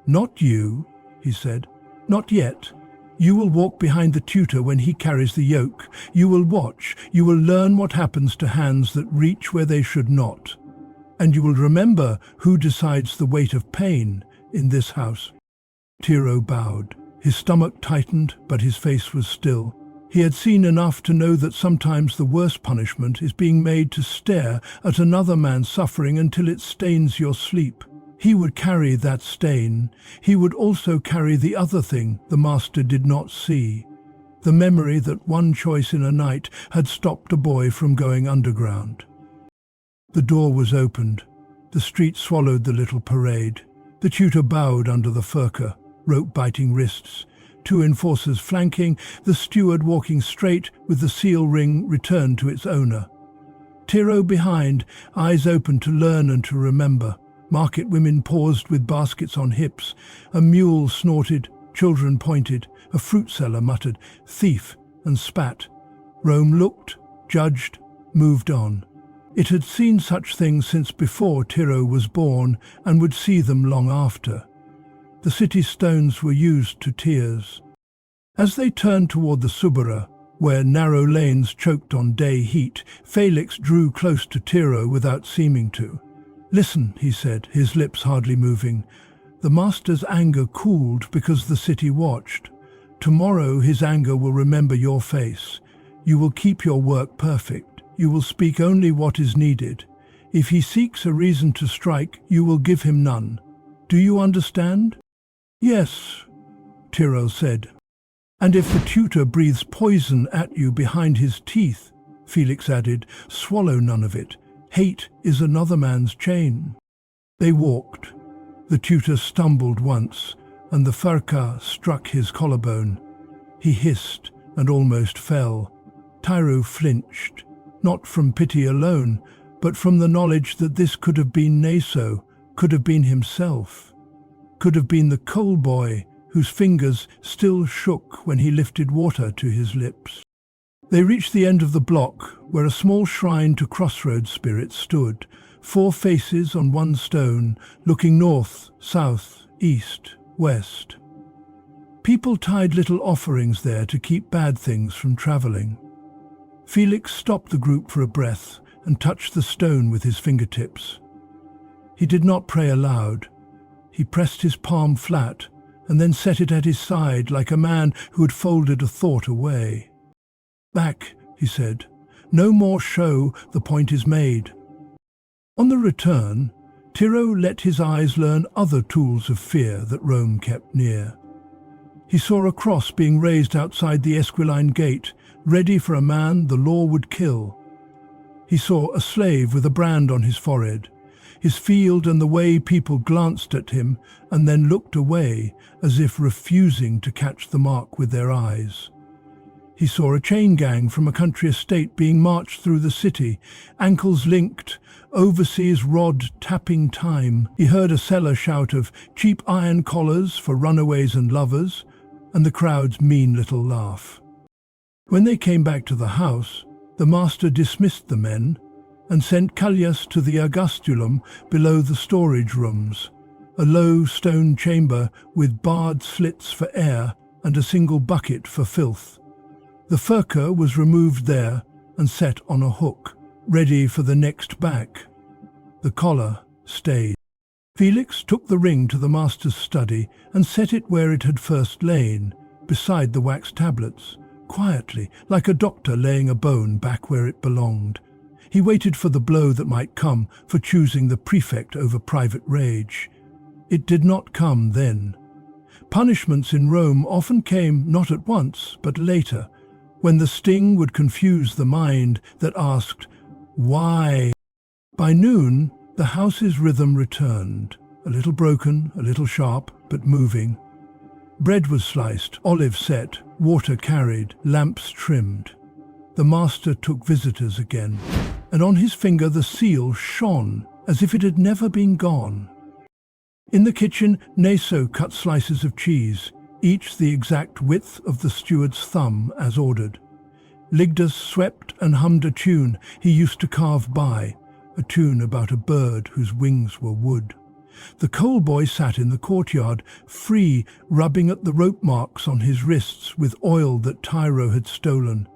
"Not you," he said. "Not yet. You will walk behind the tutor when he carries the yoke. You will watch. You will learn what happens to hands that reach where they should not. And you will remember who decides the weight of pain in this house." Tiro bowed. His stomach tightened, but his face was still. He had seen enough to know that sometimes the worst punishment is being made to stare at another man's suffering until it stains your sleep. He would carry that stain. He would also carry the other thing the master did not see. The memory that one choice in a night had stopped a boy from going underground. The door was opened. The street swallowed the little parade. The tutor bowed under the furka, rope-biting wrists. Two enforcers flanking, the steward walking straight with the seal ring returned to its owner. Tiro behind, eyes open to learn and to remember. Market women paused with baskets on hips. A mule snorted, children pointed. A fruit seller muttered, "Thief," and spat. Rome looked, judged, moved on. It had seen such things since before Tiro was born and would see them long after. The city stones were used to tears. As they turned toward the Subura, where narrow lanes choked on day heat, Felix drew close to Tiro without seeming to. "Listen," he said, his lips hardly moving. The master's anger cooled because the city watched. Tomorrow his anger will remember your face. You will keep your work perfect. You will speak only what is needed. If he seeks a reason to strike, you will give him none. Do you understand?" "Yes," Tiro said. "And if the tutor breathes poison at you behind his teeth," Felix added, "swallow none of it. Hate is another man's chain." They walked. The tutor stumbled once, and the furka struck his collarbone. He hissed and almost fell. Tiro flinched, not from pity alone, but from the knowledge that this could have been Naso, could have been himself, could have been the coal boy whose fingers still shook when he lifted water to his lips. They reached the end of the block, where a small shrine to crossroads spirits stood, 4 faces on one stone, looking north, south, east, west. People tied little offerings there to keep bad things from traveling. Felix stopped the group for a breath and touched the stone with his fingertips. He did not pray aloud. He pressed his palm flat and then set it at his side like a man who had folded a thought away. "Back," he said. "No more show, the point is made." On the return, Tiro let his eyes learn other tools of fear that Rome kept near. He saw a cross being raised outside the Esquiline gate, ready for a man the law would kill. He saw a slave with a brand on his forehead. His field and the way people glanced at him and then looked away as if refusing to catch the mark with their eyes. He saw a chain gang from a country estate being marched through the city, ankles linked, overseas rod tapping time. He heard a seller shout of cheap iron collars for runaways and lovers, and the crowd's mean little laugh. When they came back to the house, the master dismissed the men and sent Callias to the ergastulum below the storage rooms, a low stone chamber with barred slits for air and a single bucket for filth. The furka was removed there and set on a hook, ready for the next back. The collar stayed. Felix took the ring to the master's study and set it where it had first lain, beside the wax tablets, quietly, like a doctor laying a bone back where it belonged. He waited for the blow that might come for choosing the prefect over private rage. It did not come then. Punishments in Rome often came not at once, but later, when the sting would confuse the mind that asked, why? By noon, the house's rhythm returned, a little broken, a little sharp, but moving. Bread was sliced, olives set, water carried, lamps trimmed. The master took visitors again, and on his finger the seal shone as if it had never been gone. In the kitchen, Naso cut slices of cheese, each the exact width of the steward's thumb as ordered. Ligdas swept and hummed a tune he used to carve by, a tune about a bird whose wings were wood. The coal boy sat in the courtyard, free, rubbing at the rope marks on his wrists with oil that Tyro had stolen.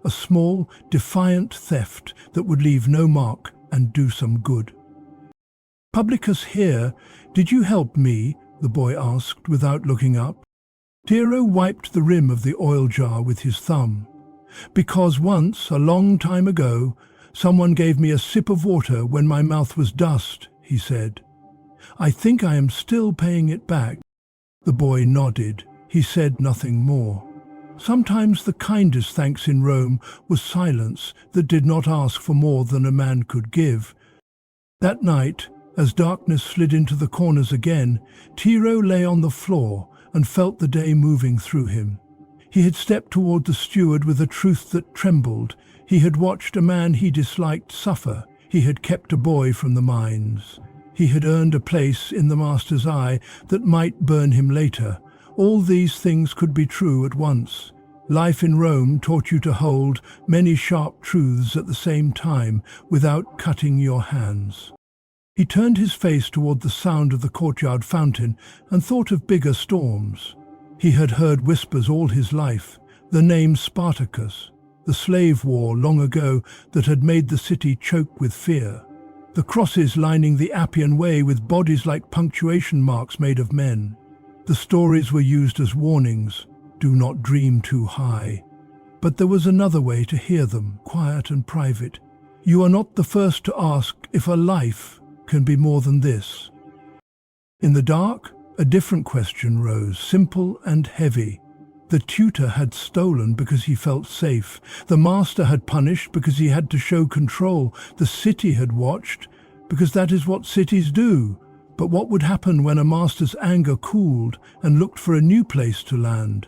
A small, defiant theft that would leave no mark and do some good. "Publicus here, did you help me?" the boy asked without looking up. Tiro wiped the rim of the oil jar with his thumb. "Because once, a long time ago, someone gave me a sip of water when my mouth was dust," he said. "I think I am still paying it back." The boy nodded. He said nothing more. Sometimes the kindest thanks in Rome was silence that did not ask for more than a man could give. That night, as darkness slid into the corners again, Tiro lay on the floor and felt the day moving through him. He had stepped toward the steward with a truth that trembled. He had watched a man he disliked suffer. He had kept a boy from the mines. He had earned a place in the master's eye that might burn him later. All these things could be true at once. Life in Rome taught you to hold many sharp truths at the same time without cutting your hands. He turned his face toward the sound of the courtyard fountain and thought of bigger storms. He had heard whispers all his life, the name Spartacus, the slave war long ago that had made the city choke with fear, the crosses lining the Appian Way with bodies like punctuation marks made of men. The stories were used as warnings, do not dream too high. But there was another way to hear them, quiet and private. You are not the first to ask if a life can be more than this. In the dark, a different question rose, simple and heavy. The tutor had stolen because he felt safe. The master had punished because he had to show control. The city had watched because that is what cities do. But what would happen when a master's anger cooled and looked for a new place to land?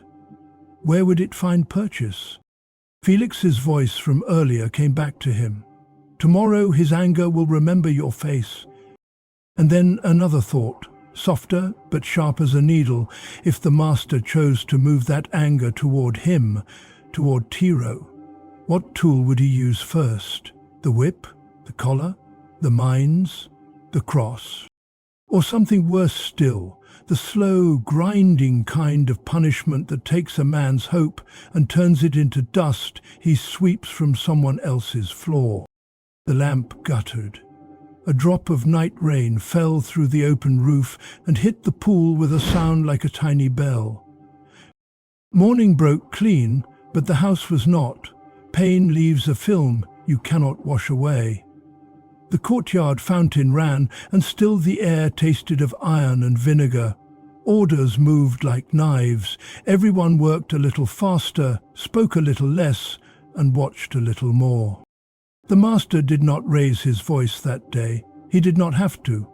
Where would it find purchase? Felix's voice from earlier came back to him. Tomorrow his anger will remember your face. And then another thought, softer but sharp as a needle, if the master chose to move that anger toward him, toward Tiro. What tool would he use first? The whip? The collar? The mines? The cross? Or something worse still, the slow, grinding kind of punishment that takes a man's hope and turns it into dust he sweeps from someone else's floor. The lamp guttered. A drop of night rain fell through the open roof and hit the pool with a sound like a tiny bell. Morning broke clean, but the house was not. Pain leaves a film you cannot wash away. The courtyard fountain ran, and still the air tasted of iron and vinegar. Orders moved like knives. Everyone worked a little faster, spoke a little less, and watched a little more. The master did not raise his voice that day. He did not have to.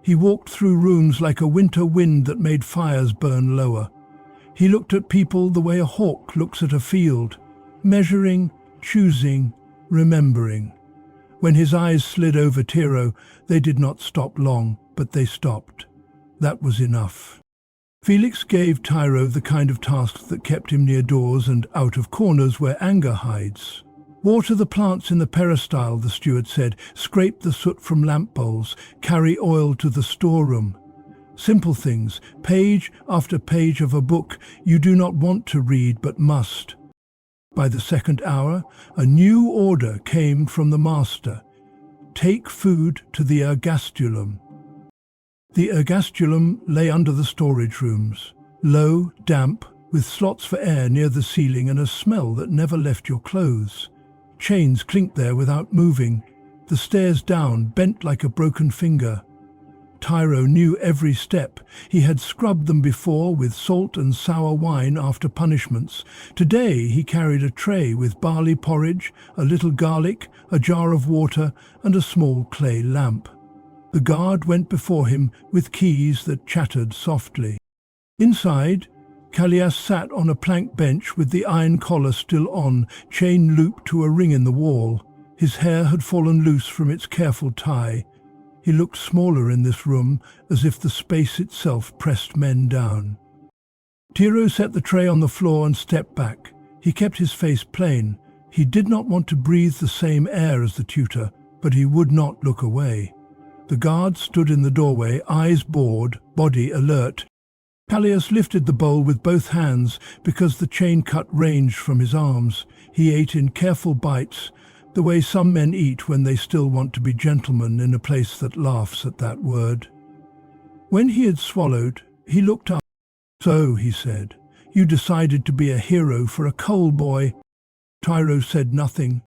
He walked through rooms like a winter wind that made fires burn lower. He looked at people the way a hawk looks at a field, measuring, choosing, remembering. When his eyes slid over Tiro, they did not stop long, but they stopped. That was enough. Felix gave Tiro the kind of task that kept him near doors and out of corners where anger hides. Water the plants in the peristyle, the steward said. Scrape the soot from lamp bowls. Carry oil to the storeroom. Simple things, page after page of a book you do not want to read but must. By the second hour, a new order came from the master. Take food to the ergastulum. The ergastulum lay under the storage rooms, low, damp, with slots for air near the ceiling and a smell that never left your clothes. Chains clinked there without moving, the stairs down bent like a broken finger. Tiro knew every step. He had scrubbed them before with salt and sour wine after punishments. Today he carried a tray with barley porridge, a little garlic, a jar of water, and a small clay lamp. The guard went before him with keys that chattered softly. Inside, Callias sat on a plank bench with the iron collar still on, chain looped to a ring in the wall. His hair had fallen loose from its careful tie. He looked smaller in this room, as if the space itself pressed men down. Tiro set the tray on the floor and stepped back. He kept his face plain. He did not want to breathe the same air as the tutor, but he would not look away. The guard stood in the doorway, eyes bored, body alert. Callias lifted the bowl with both hands because the chain cut ranged from his arms. He ate in careful bites, the way some men eat when they still want to be gentlemen in a place that laughs at that word. When he had swallowed, he looked up. "So," he said, "you decided to be a hero for a coal boy." Tiro said nothing.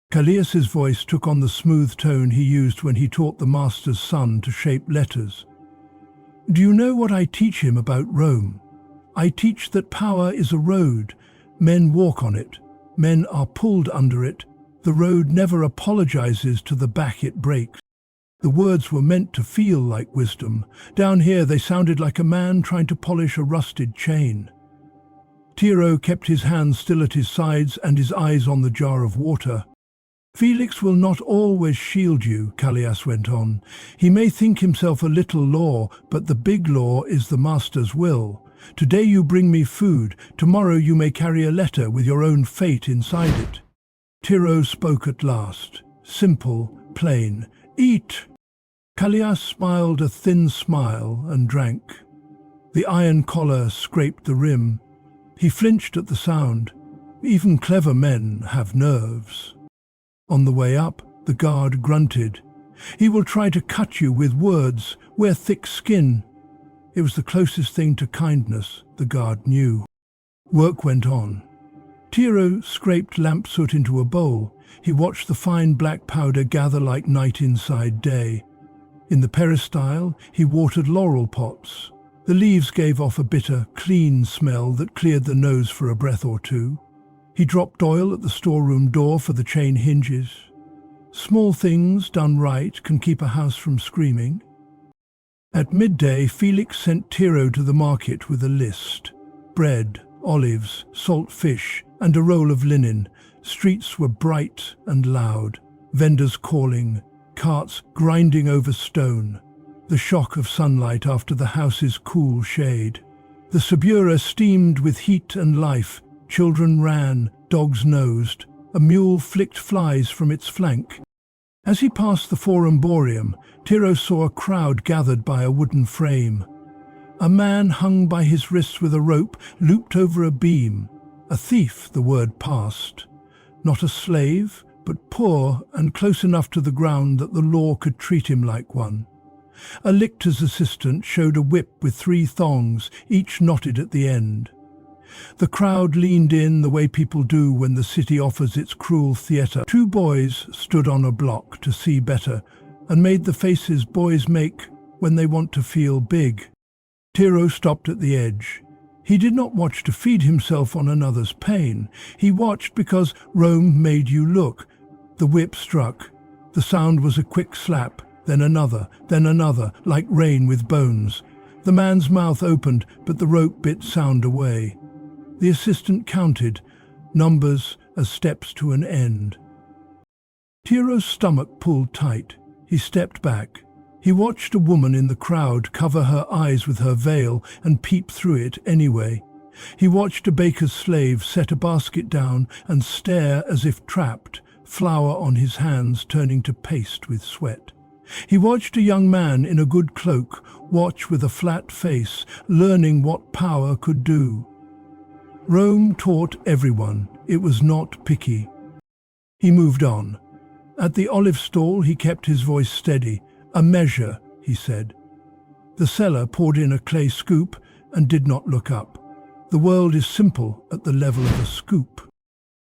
Callias's voice took on the smooth tone he used when he taught the master's son to shape letters. "Do you know what I teach him about Rome? I teach that power is a road. Men walk on it. Men are pulled under it. The road never apologizes to the back it breaks." The words were meant to feel like wisdom. Down here they sounded like a man trying to polish a rusted chain. Tiro kept his hands still at his sides and his eyes on the jar of water. "Felix will not always shield you," Callias went on. "He may think himself a little law, but the big law is the master's will. Today you bring me food. Tomorrow you may carry a letter with your own fate inside it." Tiro spoke at last. Simple, plain. "Eat!" Callias smiled a thin smile and drank. The iron collar scraped the rim. He flinched at the sound. Even clever men have nerves. On the way up, the guard grunted. "He will try to cut you with words. Wear thick skin." It was the closest thing to kindness, the guard knew. Work went on. Tiro scraped lamp soot into a bowl. He watched the fine black powder gather like night inside day. In the peristyle, he watered laurel pots. The leaves gave off a bitter, clean smell that cleared the nose for a breath or two. He dropped oil at the storeroom door for the chain hinges. Small things done right can keep a house from screaming. At midday, Felix sent Tiro to the market with a list. Bread, olives, salt fish, and a roll of linen. Streets were bright and loud, vendors calling, carts grinding over stone. The shock of sunlight after the house's cool shade. The Subura steamed with heat and life. Children ran, dogs nosed. A mule flicked flies from its flank. As he passed the Forum Boreum, Tiro saw a crowd gathered by a wooden frame. A man hung by his wrists with a rope looped over a beam. A thief, the word passed. Not a slave, but poor and close enough to the ground that the law could treat him like one. A lictor's assistant showed a whip with 3 thongs, each knotted at the end. The crowd leaned in the way people do when the city offers its cruel theatre. 2 boys stood on a block to see better and made the faces boys make when they want to feel big. Tiro stopped at the edge. He did not watch to feed himself on another's pain. He watched because Rome made you look. The whip struck. The sound was a quick slap, then another, like rain with bones. The man's mouth opened, but the rope bit sound away. The assistant counted, numbers as steps to an end. Tiro's stomach pulled tight. He stepped back. He watched a woman in the crowd cover her eyes with her veil and peep through it anyway. He watched a baker's slave set a basket down and stare as if trapped, flour on his hands turning to paste with sweat. He watched a young man in a good cloak watch with a flat face, learning what power could do. Rome taught everyone. It was not picky. He moved on. At the olive stall he kept his voice steady. "A measure," he said. The seller poured in a clay scoop and did not look up. The world is simple at the level of a scoop.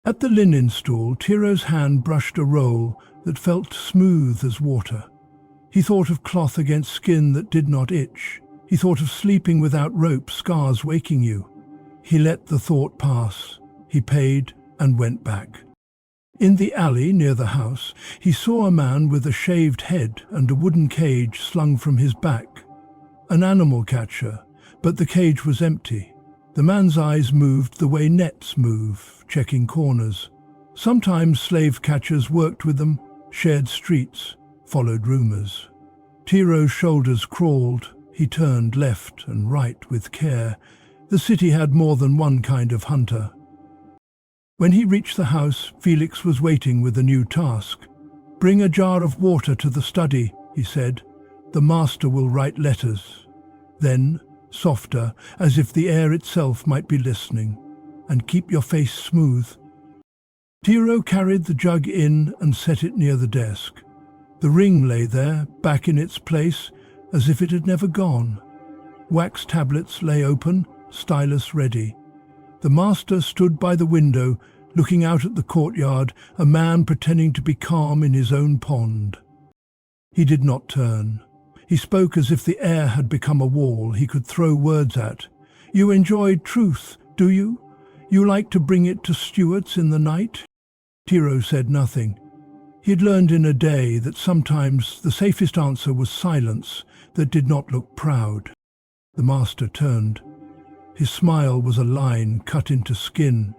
At the linen stool, Tiro's hand brushed a roll that felt smooth as water. He thought of cloth against skin that did not itch. He thought of sleeping without rope, scars waking you. He let the thought pass. He paid and went back. In the alley near the house, he saw a man with a shaved head and a wooden cage slung from his back. An animal catcher, but the cage was empty. The man's eyes moved the way nets move, checking corners. Sometimes slave catchers worked with them, shared streets, followed rumors. Tiro's shoulders crawled. He turned left and right with care. The city had more than one kind of hunter. When he reached the house, Felix was waiting with a new task. "Bring a jar of water to the study," he said. "The master will write letters." Then, softer, as if the air itself might be listening, "And keep your face smooth." Tiro carried the jug in and set it near the desk. The ring lay there, back in its place, as if it had never gone. Wax tablets lay open, stylus ready. The master stood by the window, looking out at the courtyard, a man pretending to be calm in his own pond. He did not turn. He spoke as if the air had become a wall he could throw words at. "You enjoyed truth, do you? You like to bring it to stewards in the night?" Tiro said nothing. He had learned in a day that sometimes the safest answer was silence that did not look proud. The master turned. His smile was a line cut into skin.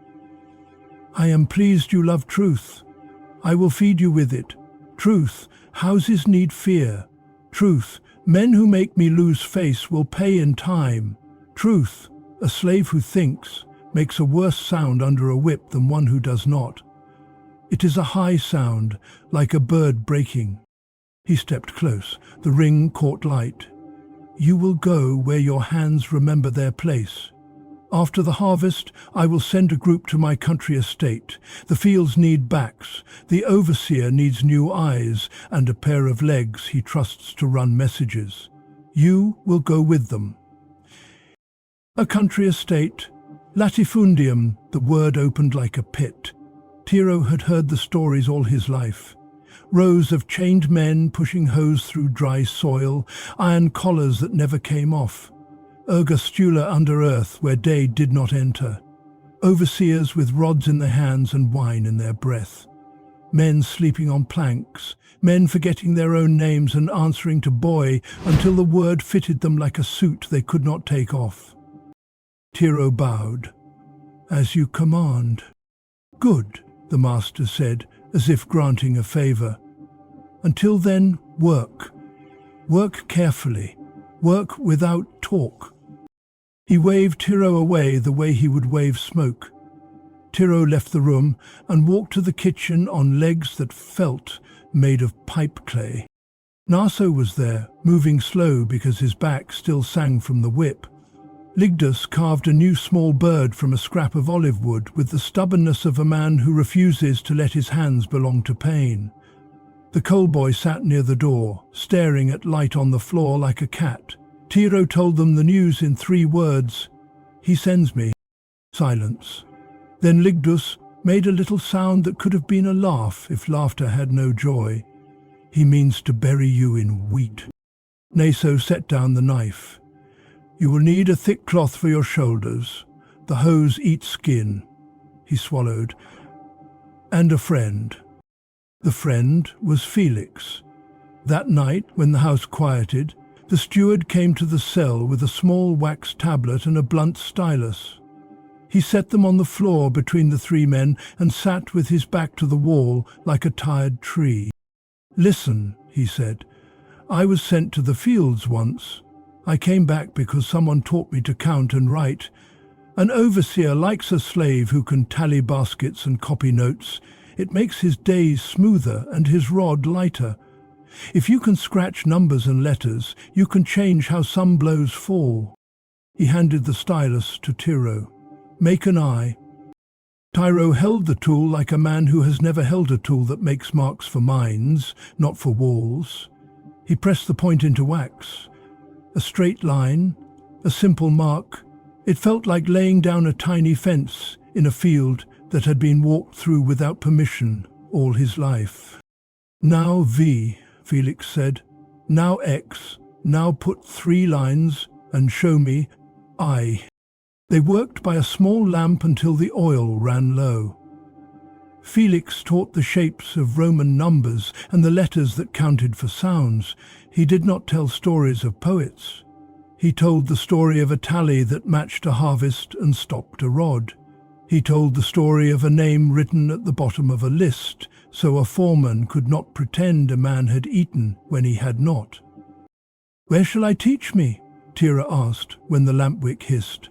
"I am pleased you love truth. I will feed you with it. Truth, houses need fear. Truth, men who make me lose face will pay in time. Truth, a slave who thinks makes a worse sound under a whip than one who does not. It is a high sound, like a bird breaking." He stepped close. The ring caught light. "You will go where your hands remember their place. After the harvest, I will send a group to my country estate. The fields need backs. The overseer needs new eyes and a pair of legs he trusts to run messages. You will go with them." A country estate. Latifundium, the word opened like a pit. Tiro had heard the stories all his life. Rows of chained men pushing hoes through dry soil, iron collars that never came off. Ergastula under earth where day did not enter. Overseers with rods in their hands and wine in their breath. Men sleeping on planks, men forgetting their own names and answering to boy until the word fitted them like a suit they could not take off. Tiro bowed. "As you command." "Good," the master said, as if granting a favor. "Until then, work. Work carefully. Work without talk." He waved Tiro away the way he would wave smoke. Tiro left the room and walked to the kitchen on legs that felt made of pipe clay. Naso was there, moving slow because his back still sang from the whip. Ligdus carved a new small bird from a scrap of olive wood with the stubbornness of a man who refuses to let his hands belong to pain. The coal boy sat near the door, staring at light on the floor like a cat. Tiro told them the news in 3 words. "He sends me." Silence. Then Ligdus made a little sound that could have been a laugh if laughter had no joy. "He means to bury you in wheat." Naso set down the knife. "You will need a thick cloth for your shoulders. The hose eat skin." He swallowed. "And a friend." The friend was Felix. That night, when the house quieted, the steward came to the cell with a small wax tablet and a blunt stylus. He set them on the floor between the 3 men and sat with his back to the wall like a tired tree. "Listen," he said. "I was sent to the fields once. I came back because someone taught me to count and write. An overseer likes a slave who can tally baskets and copy notes. It makes his days smoother and his rod lighter. If you can scratch numbers and letters, you can change how some blows fall." He handed the stylus to Tiro. "Make an eye." Tiro held the tool like a man who has never held a tool that makes marks for mines, not for walls. He pressed the point into wax. A straight line, a simple mark. It felt like laying down a tiny fence in a field that had been walked through without permission all his life. "Now V," Felix said. Now X, now put 3 lines, and show me I. They worked by a small lamp until the oil ran low. Felix taught the shapes of Roman numbers and the letters that counted for sounds. He did not tell stories of poets. He told the story of a tally that matched a harvest and stopped a rod. He told the story of a name written at the bottom of a list, so a foreman could not pretend a man had eaten when he had not. "Where shall I teach me?" Tira asked when the lampwick hissed.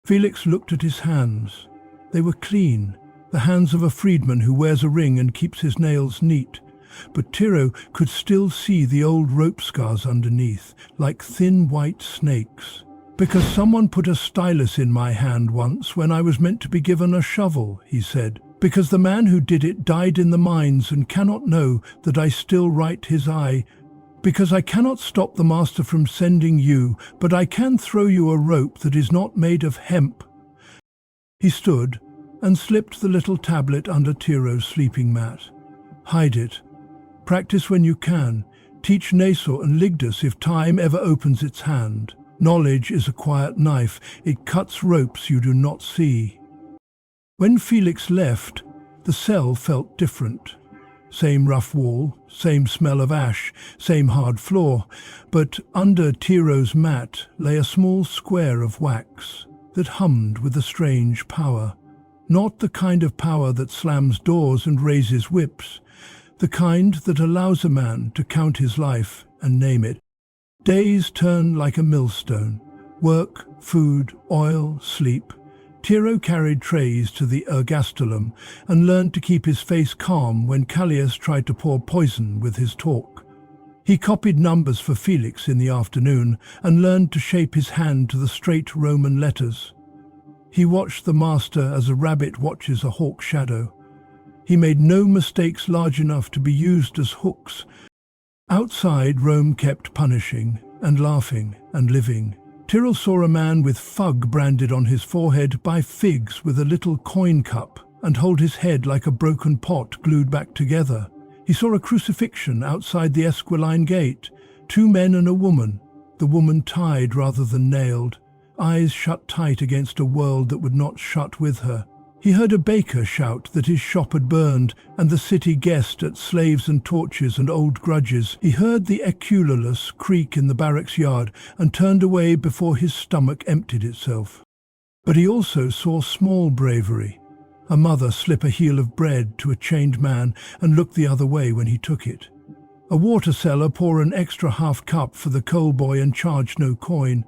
Felix looked at his hands. They were clean, the hands of a freedman who wears a ring and keeps his nails neat. But Tiro could still see the old rope scars underneath, like thin white snakes. "Because someone put a stylus in my hand once when I was meant to be given a shovel," he said. "Because the man who did it died in the mines and cannot know that I still write his eye. Because I cannot stop the master from sending you, but I can throw you a rope that is not made of hemp." He stood and slipped the little tablet under Tiro's sleeping mat. "Hide it. Practice when you can. Teach Nasor and Ligdus if time ever opens its hand. Knowledge is a quiet knife. It cuts ropes you do not see." When Felix left, the cell felt different. Same rough wall, same smell of ash, same hard floor, but under Tiro's mat lay a small square of wax that hummed with a strange power. Not the kind of power that slams doors and raises whips, the kind that allows a man to count his life and name it. Days turn like a millstone. Work, food, oil, sleep. Tiro carried trays to the ergastulum and learned to keep his face calm when Callias tried to pour poison with his talk. He copied numbers for Felix in the afternoon and learned to shape his hand to the straight Roman letters. He watched the master as a rabbit watches a hawk's shadow. He made no mistakes large enough to be used as hooks. Outside, Rome kept punishing and laughing and living. Tyrrell saw a man with fug branded on his forehead buy figs with a little coin cup and hold his head like a broken pot glued back together. He saw a crucifixion outside the Esquiline gate, 2 men and a woman, the woman tied rather than nailed, eyes shut tight against a world that would not shut with her. He heard a baker shout that his shop had burned, and the city guessed at slaves and torches and old grudges. He heard the ecululus creak in the barracks yard and turned away before his stomach emptied itself. But he also saw small bravery. A mother slip a heel of bread to a chained man and look the other way when he took it. A water seller pour an extra half cup for the coal boy and charge no coin.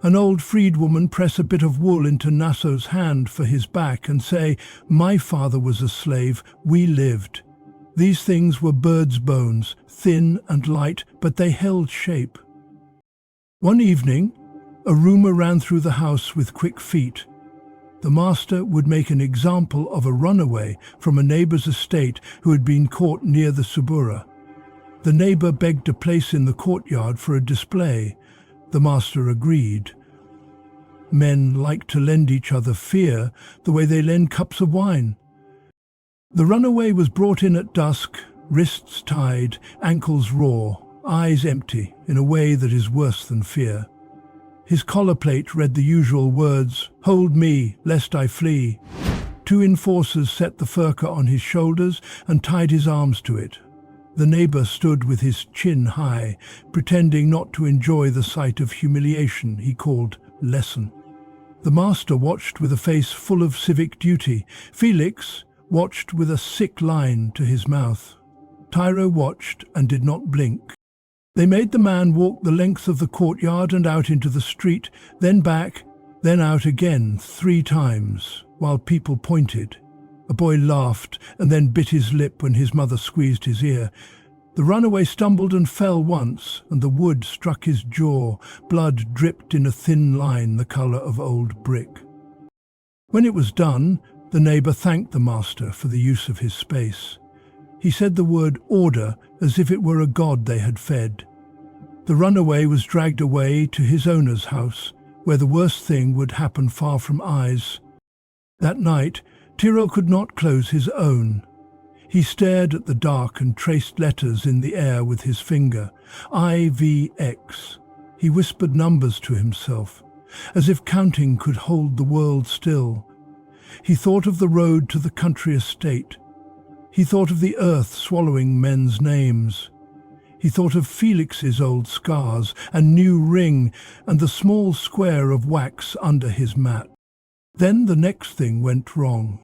An old freedwoman press a bit of wool into Nasso's hand for his back and say, "My father was a slave, we lived." These things were birds' bones, thin and light, but they held shape. One evening, a rumor ran through the house with quick feet. The master would make an example of a runaway from a neighbour's estate who had been caught near the Subura. The neighbour begged a place in the courtyard for a display. The master agreed. Men like to lend each other fear the way they lend cups of wine. The runaway was brought in at dusk, wrists tied, ankles raw, eyes empty in a way that is worse than fear. His collar plate read the usual words, "Hold me, lest I flee." 2 enforcers set the furka on his shoulders and tied his arms to it. The neighbour stood with his chin high, pretending not to enjoy the sight of humiliation he called lesson. The master watched with a face full of civic duty. Felix watched with a sick line to his mouth. Tiro watched and did not blink. They made the man walk the length of the courtyard and out into the street, then back, then out again 3 times, while people pointed. A boy laughed and then bit his lip when his mother squeezed his ear. The runaway stumbled and fell once, and the wood struck his jaw. Blood dripped in a thin line the colour of old brick. When it was done, the neighbour thanked the master for the use of his space. He said the word order as if it were a god they had fed. The runaway was dragged away to his owner's house, where the worst thing would happen far from eyes. That night, Tiro could not close his own. He stared at the dark and traced letters in the air with his finger. IVX. He whispered numbers to himself, as if counting could hold the world still. He thought of the road to the country estate. He thought of the earth swallowing men's names. He thought of Felix's old scars and new ring and the small square of wax under his mat. Then the next thing went wrong.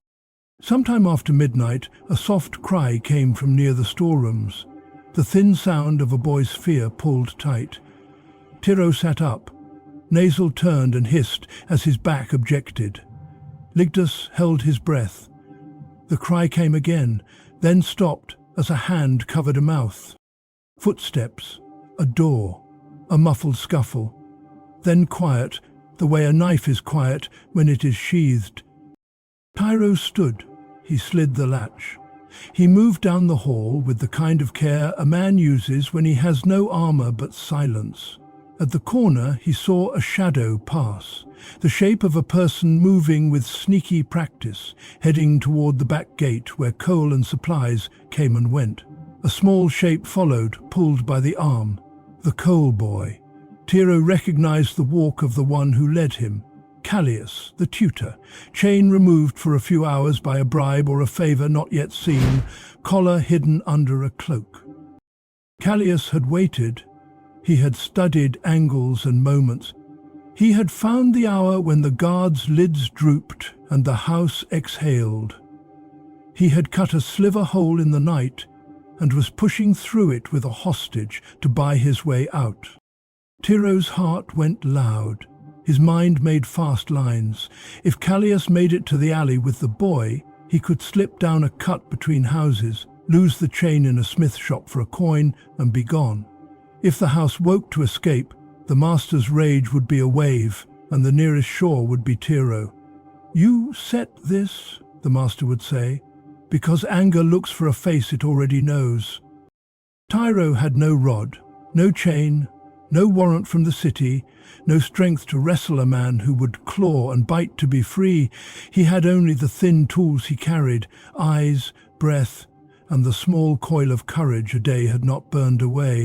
Sometime after midnight, a soft cry came from near the storerooms. The thin sound of a boy's fear pulled tight. Tiro sat up. Nasal turned and hissed as his back objected. Ligdus held his breath. The cry came again, then stopped as a hand covered a mouth. Footsteps, a door, a muffled scuffle. Then quiet, the way a knife is quiet when it is sheathed. Tiro stood. He slid the latch. He moved down the hall with the kind of care a man uses when he has no armor but silence. At the corner he saw a shadow pass, the shape of a person moving with sneaky practice, heading toward the back gate where coal and supplies came and went. A small shape followed, pulled by the arm. The coal boy. Tiro recognized the walk of the one who led him. Callias, the tutor, chain removed for a few hours by a bribe or a favor not yet seen, collar hidden under a cloak. Callias had waited. He had studied angles and moments. He had found the hour when the guards' lids drooped and the house exhaled. He had cut a sliver hole in the night and was pushing through it with a hostage to buy his way out. Tiro's heart went loud. His mind made fast lines. If Callias made it to the alley with the boy, he could slip down a cut between houses, lose the chain in a smith shop for a coin, and be gone. If the house woke to escape, the master's rage would be a wave, and the nearest shore would be Tiro. "You set this," the master would say, because anger looks for a face it already knows. Tiro had no rod, no chain, no warrant from the city, no strength to wrestle a man who would claw and bite to be free. He had only the thin tools he carried, eyes, breath, and the small coil of courage a day had not burned away.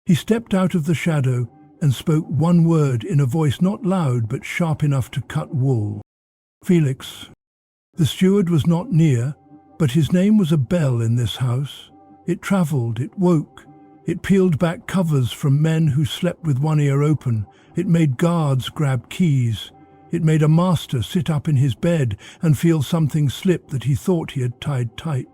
He stepped out of the shadow and spoke one word in a voice not loud but sharp enough to cut wool. Felix. The steward was not near, but his name was a bell in this house. It travelled, it woke. It peeled back covers from men who slept with one ear open. It made guards grab keys. It made a master sit up in his bed and feel something slip that he thought he had tied tight.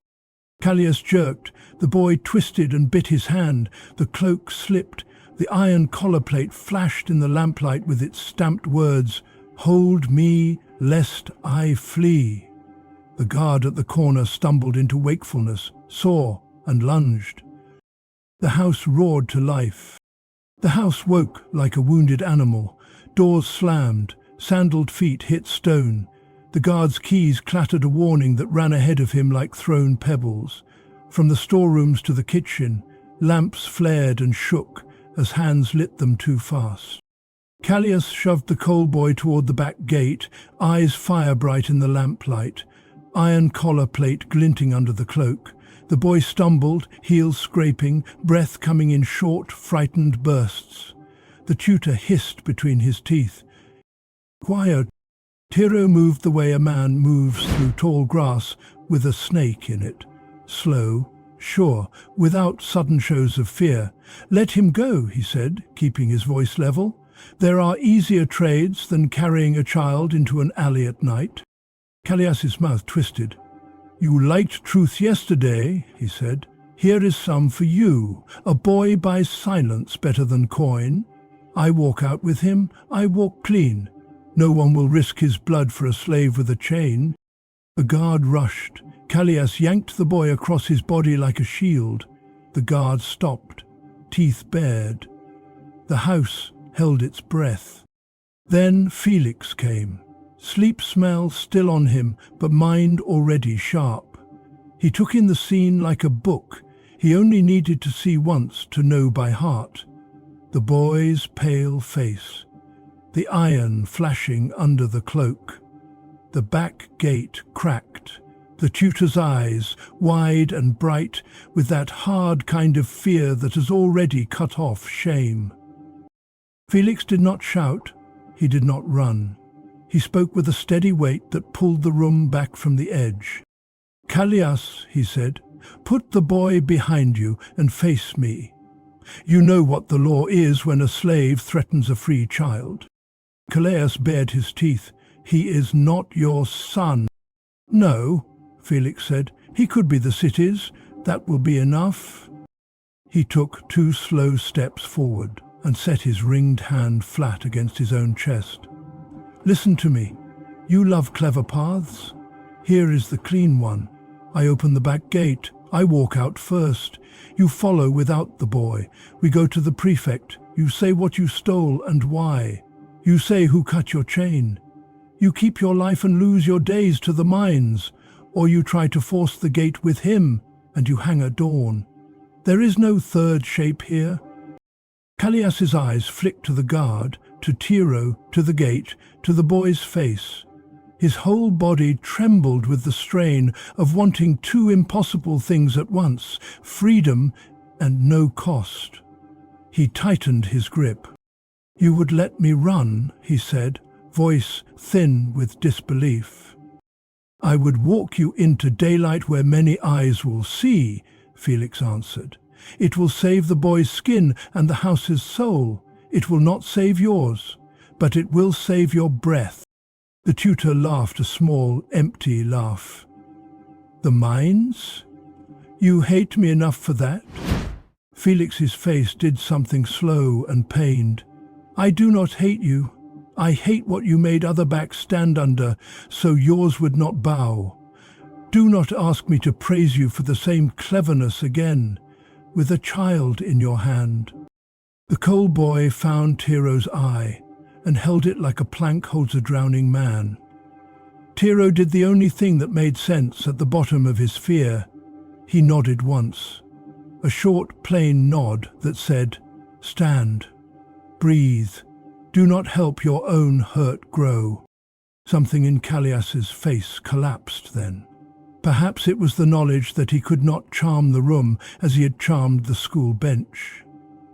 Callias jerked. The boy twisted and bit his hand. The cloak slipped. The iron collar plate flashed in the lamplight with its stamped words, "Hold me, lest I flee." The guard at the corner stumbled into wakefulness, saw, and lunged. The house roared to life. The house woke like a wounded animal. Doors slammed, sandaled feet hit stone. The guard's keys clattered a warning that ran ahead of him like thrown pebbles. From the storerooms to the kitchen, lamps flared and shook as hands lit them too fast. Callias shoved the coal boy toward the back gate, eyes fire-bright in the lamplight, iron collar plate glinting under the cloak. The boy stumbled, heels scraping, breath coming in short, frightened bursts. The tutor hissed between his teeth. "Quiet." Tiro moved the way a man moves through tall grass with a snake in it. Slow, sure, without sudden shows of fear. "Let him go," he said, keeping his voice level. "There are easier trades than carrying a child into an alley at night." Callias's mouth twisted. "You liked truth yesterday," he said. "Here is some for you. A boy buys silence better than coin. I walk out with him, I walk clean. No one will risk his blood for a slave with a chain." A guard rushed. Callias yanked the boy across his body like a shield. The guard stopped, teeth bared. The house held its breath. Then Felix came. Sleep smell still on him, but mind already sharp. He took in the scene like a book. He only needed to see once to know by heart. The boy's pale face, the iron flashing under the cloak. The back gate cracked. The tutor's eyes, wide and bright, with that hard kind of fear that has already cut off shame. Felix did not shout, he did not run. He spoke with a steady weight that pulled the room back from the edge. "Callias," he said, "put the boy behind you and face me. You know what the law is when a slave threatens a free child." Callias bared his teeth. "He is not your son." "No," Felix said. "He could be the city's. That will be enough." He took 2 slow steps forward and set his ringed hand flat against his own chest. "Listen to me. You love clever paths. Here is the clean one. I open the back gate. I walk out first. You follow without the boy. We go to the prefect. You say what you stole and why. You say who cut your chain. You keep your life and lose your days to the mines, or you try to force the gate with him, and you hang at dawn. There is no third shape here." Callias's eyes flicked to the guard, to Tiro, to the gate, to the boy's face. His whole body trembled with the strain of wanting 2 impossible things at once, freedom and no cost. He tightened his grip. "You would let me run," he said, voice thin with disbelief. "I would walk you into daylight where many eyes will see," Felix answered. "It will save the boy's skin and the house's soul. It will not save yours, but it will save your breath." The tutor laughed a small, empty laugh. "The mines? You hate me enough for that?" Felix's face did something slow and pained. "I do not hate you. I hate what you made other backs stand under, so yours would not bow. Do not ask me to praise you for the same cleverness again, with a child in your hand." The coal boy found Tiro's eye and held it like a plank holds a drowning man. Tiro did the only thing that made sense at the bottom of his fear. He nodded once, a short, plain nod that said, "Stand, breathe, do not help your own hurt grow." Something in Callias's face collapsed then. Perhaps it was the knowledge that he could not charm the room as he had charmed the school bench.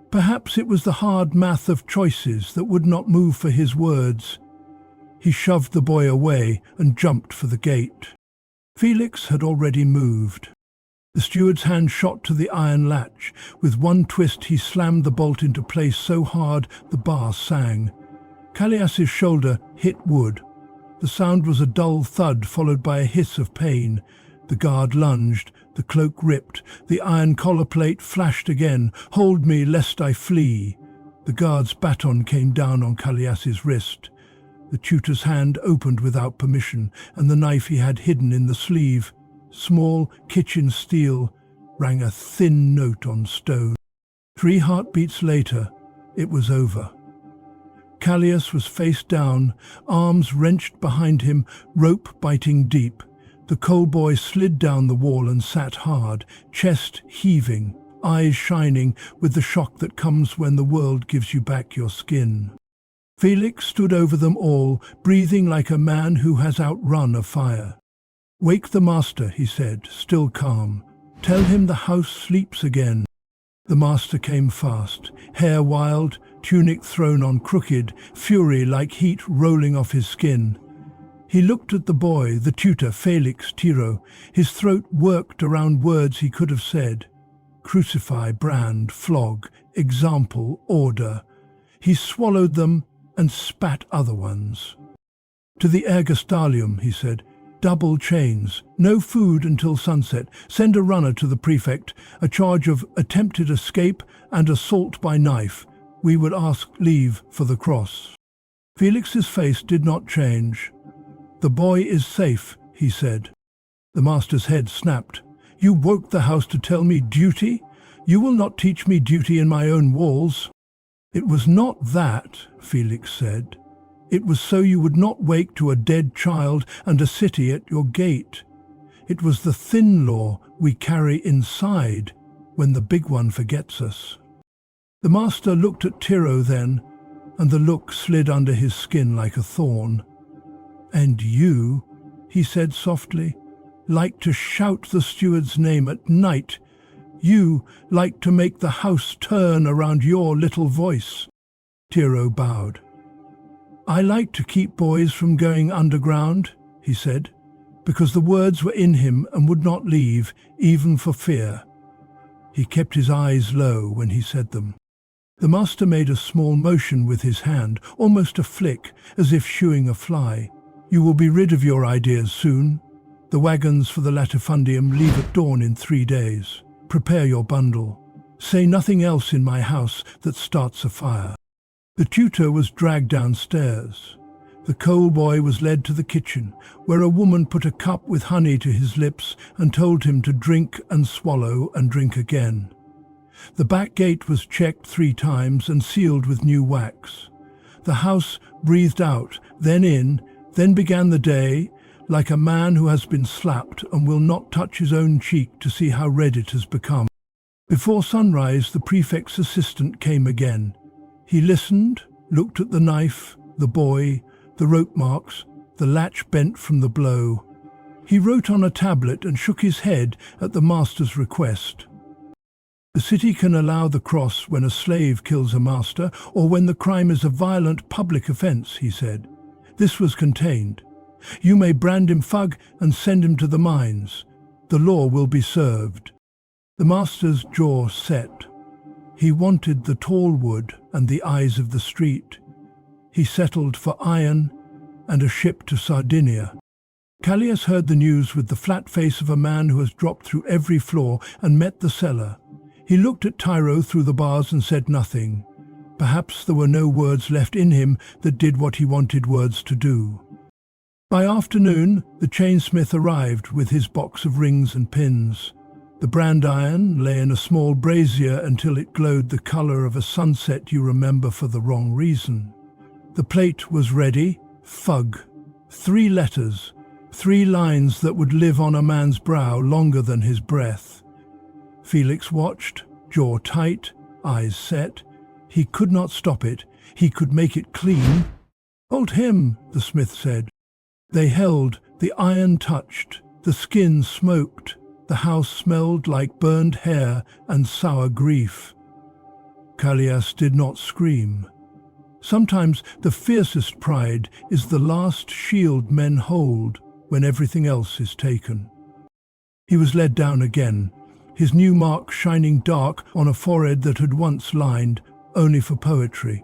Perhaps it was the hard math of choices that would not move for his words. He shoved the boy away and jumped for the gate. Felix had already moved. The steward's hand shot to the iron latch. With one twist he slammed the bolt into place so hard the bar sang. Callias's shoulder hit wood. The sound was a dull thud followed by a hiss of pain. The guard lunged, the cloak ripped, the iron collar plate flashed again. "Hold me, lest I flee." The guard's baton came down on Callias's wrist. The tutor's hand opened without permission, and the knife he had hidden in the sleeve, small kitchen steel, rang a thin note on stone. 3 heartbeats later, it was over. Callias was face down, arms wrenched behind him, rope biting deep. The coal boy slid down the wall and sat hard, chest heaving, eyes shining with the shock that comes when the world gives you back your skin. Felix stood over them all, breathing like a man who has outrun a fire. "Wake the master," he said, still calm. "Tell him the house sleeps again." The master came fast, hair wild, tunic thrown on crooked, fury like heat rolling off his skin. He looked at the boy, the tutor, Felix Tiro. His throat worked around words he could have said. Crucify, brand, flog, example, order. He swallowed them and spat other ones. "To the ergastulum," he said. "Double chains. No food until sunset. Send a runner to the prefect. A charge of attempted escape and assault by knife. We would ask leave for the cross." Felix's face did not change. "The boy is safe," he said. The master's head snapped. "You woke the house to tell me duty? You will not teach me duty in my own walls." "It was not that," Felix said. "It was so you would not wake to a dead child and a city at your gate. It was the thin law we carry inside when the big one forgets us." The master looked at Tiro then, and the look slid under his skin like a thorn. "And you," he said softly, like to shout the steward's name at night. You like to make the house turn around your little voice." Tiro bowed. "I like to keep boys from going underground," he said, because the words were in him and would not leave, even for fear. He kept his eyes low when he said them. The master made a small motion with his hand, almost a flick, as if shooing a fly. "You will be rid of your ideas soon. The wagons for the latifundium leave at dawn in 3 days. Prepare your bundle. Say nothing else in my house that starts a fire." The tutor was dragged downstairs. The coal boy was led to the kitchen, where a woman put a cup with honey to his lips and told him to drink and swallow and drink again. The back gate was checked 3 times and sealed with new wax. The house breathed out, then in, then began the day, like a man who has been slapped and will not touch his own cheek to see how red it has become. Before sunrise, the prefect's assistant came again. He listened, looked at the knife, the boy, the rope marks, the latch bent from the blow. He wrote on a tablet and shook his head at the master's request. "The city can allow the cross when a slave kills a master or when the crime is a violent public offence," he said. "This was contained. You may brand him thug and send him to the mines. The law will be served." The master's jaw set. He wanted the tall wood and the eyes of the street. He settled for iron and a ship to Sardinia. Callias heard the news with the flat face of a man who has dropped through every floor and met the cellar. He looked at Tiro through the bars and said nothing. Perhaps there were no words left in him that did what he wanted words to do. By afternoon, the chainsmith arrived with his box of rings and pins. The brand iron lay in a small brazier until it glowed the colour of a sunset you remember for the wrong reason. The plate was ready, thug. 3 letters, 3 lines that would live on a man's brow longer than his breath. Felix watched, jaw tight, eyes set. He could not stop it. He could make it clean. "Hold him," the smith said. They held, the iron touched, the skin smoked. The house smelled like burned hair and sour grief. Callias did not scream. Sometimes the fiercest pride is the last shield men hold when everything else is taken. He was led down again, his new mark shining dark on a forehead that had once lined only for poetry.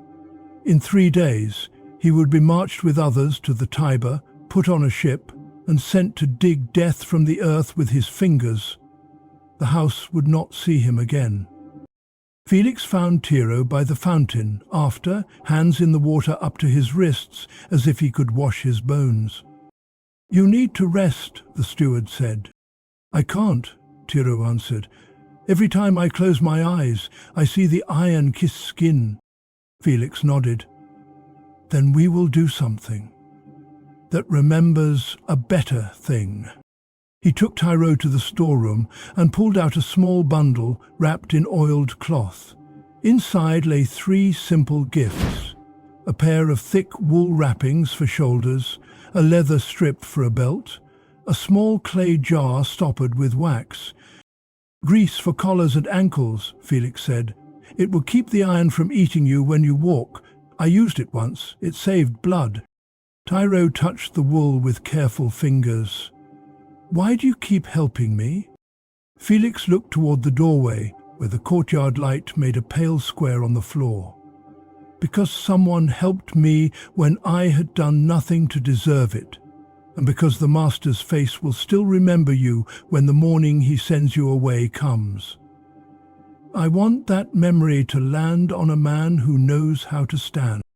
In 3 days, he would be marched with others to the Tiber, put on a ship, and sent to dig death from the earth with his fingers. The house would not see him again. Felix found Tiro by the fountain, after, hands in the water up to his wrists, as if he could wash his bones. "You need to rest," the steward said. "I can't," Tiro answered. "Every time I close my eyes, I see the iron kiss skin." Felix nodded. "Then we will do something that remembers a better thing." He took Tiro to the storeroom and pulled out a small bundle wrapped in oiled cloth. Inside lay 3 simple gifts: a pair of thick wool wrappings for shoulders, a leather strip for a belt, a small clay jar stoppered with wax. "Grease for collars and ankles," Felix said. "It will keep the iron from eating you when you walk. I used it once. It saved blood." Tiro touched the wool with careful fingers. "Why do you keep helping me?" Felix looked toward the doorway, where the courtyard light made a pale square on the floor. "Because someone helped me when I had done nothing to deserve it, and because the Master's face will still remember you when the morning he sends you away comes. I want that memory to land on a man who knows how to stand."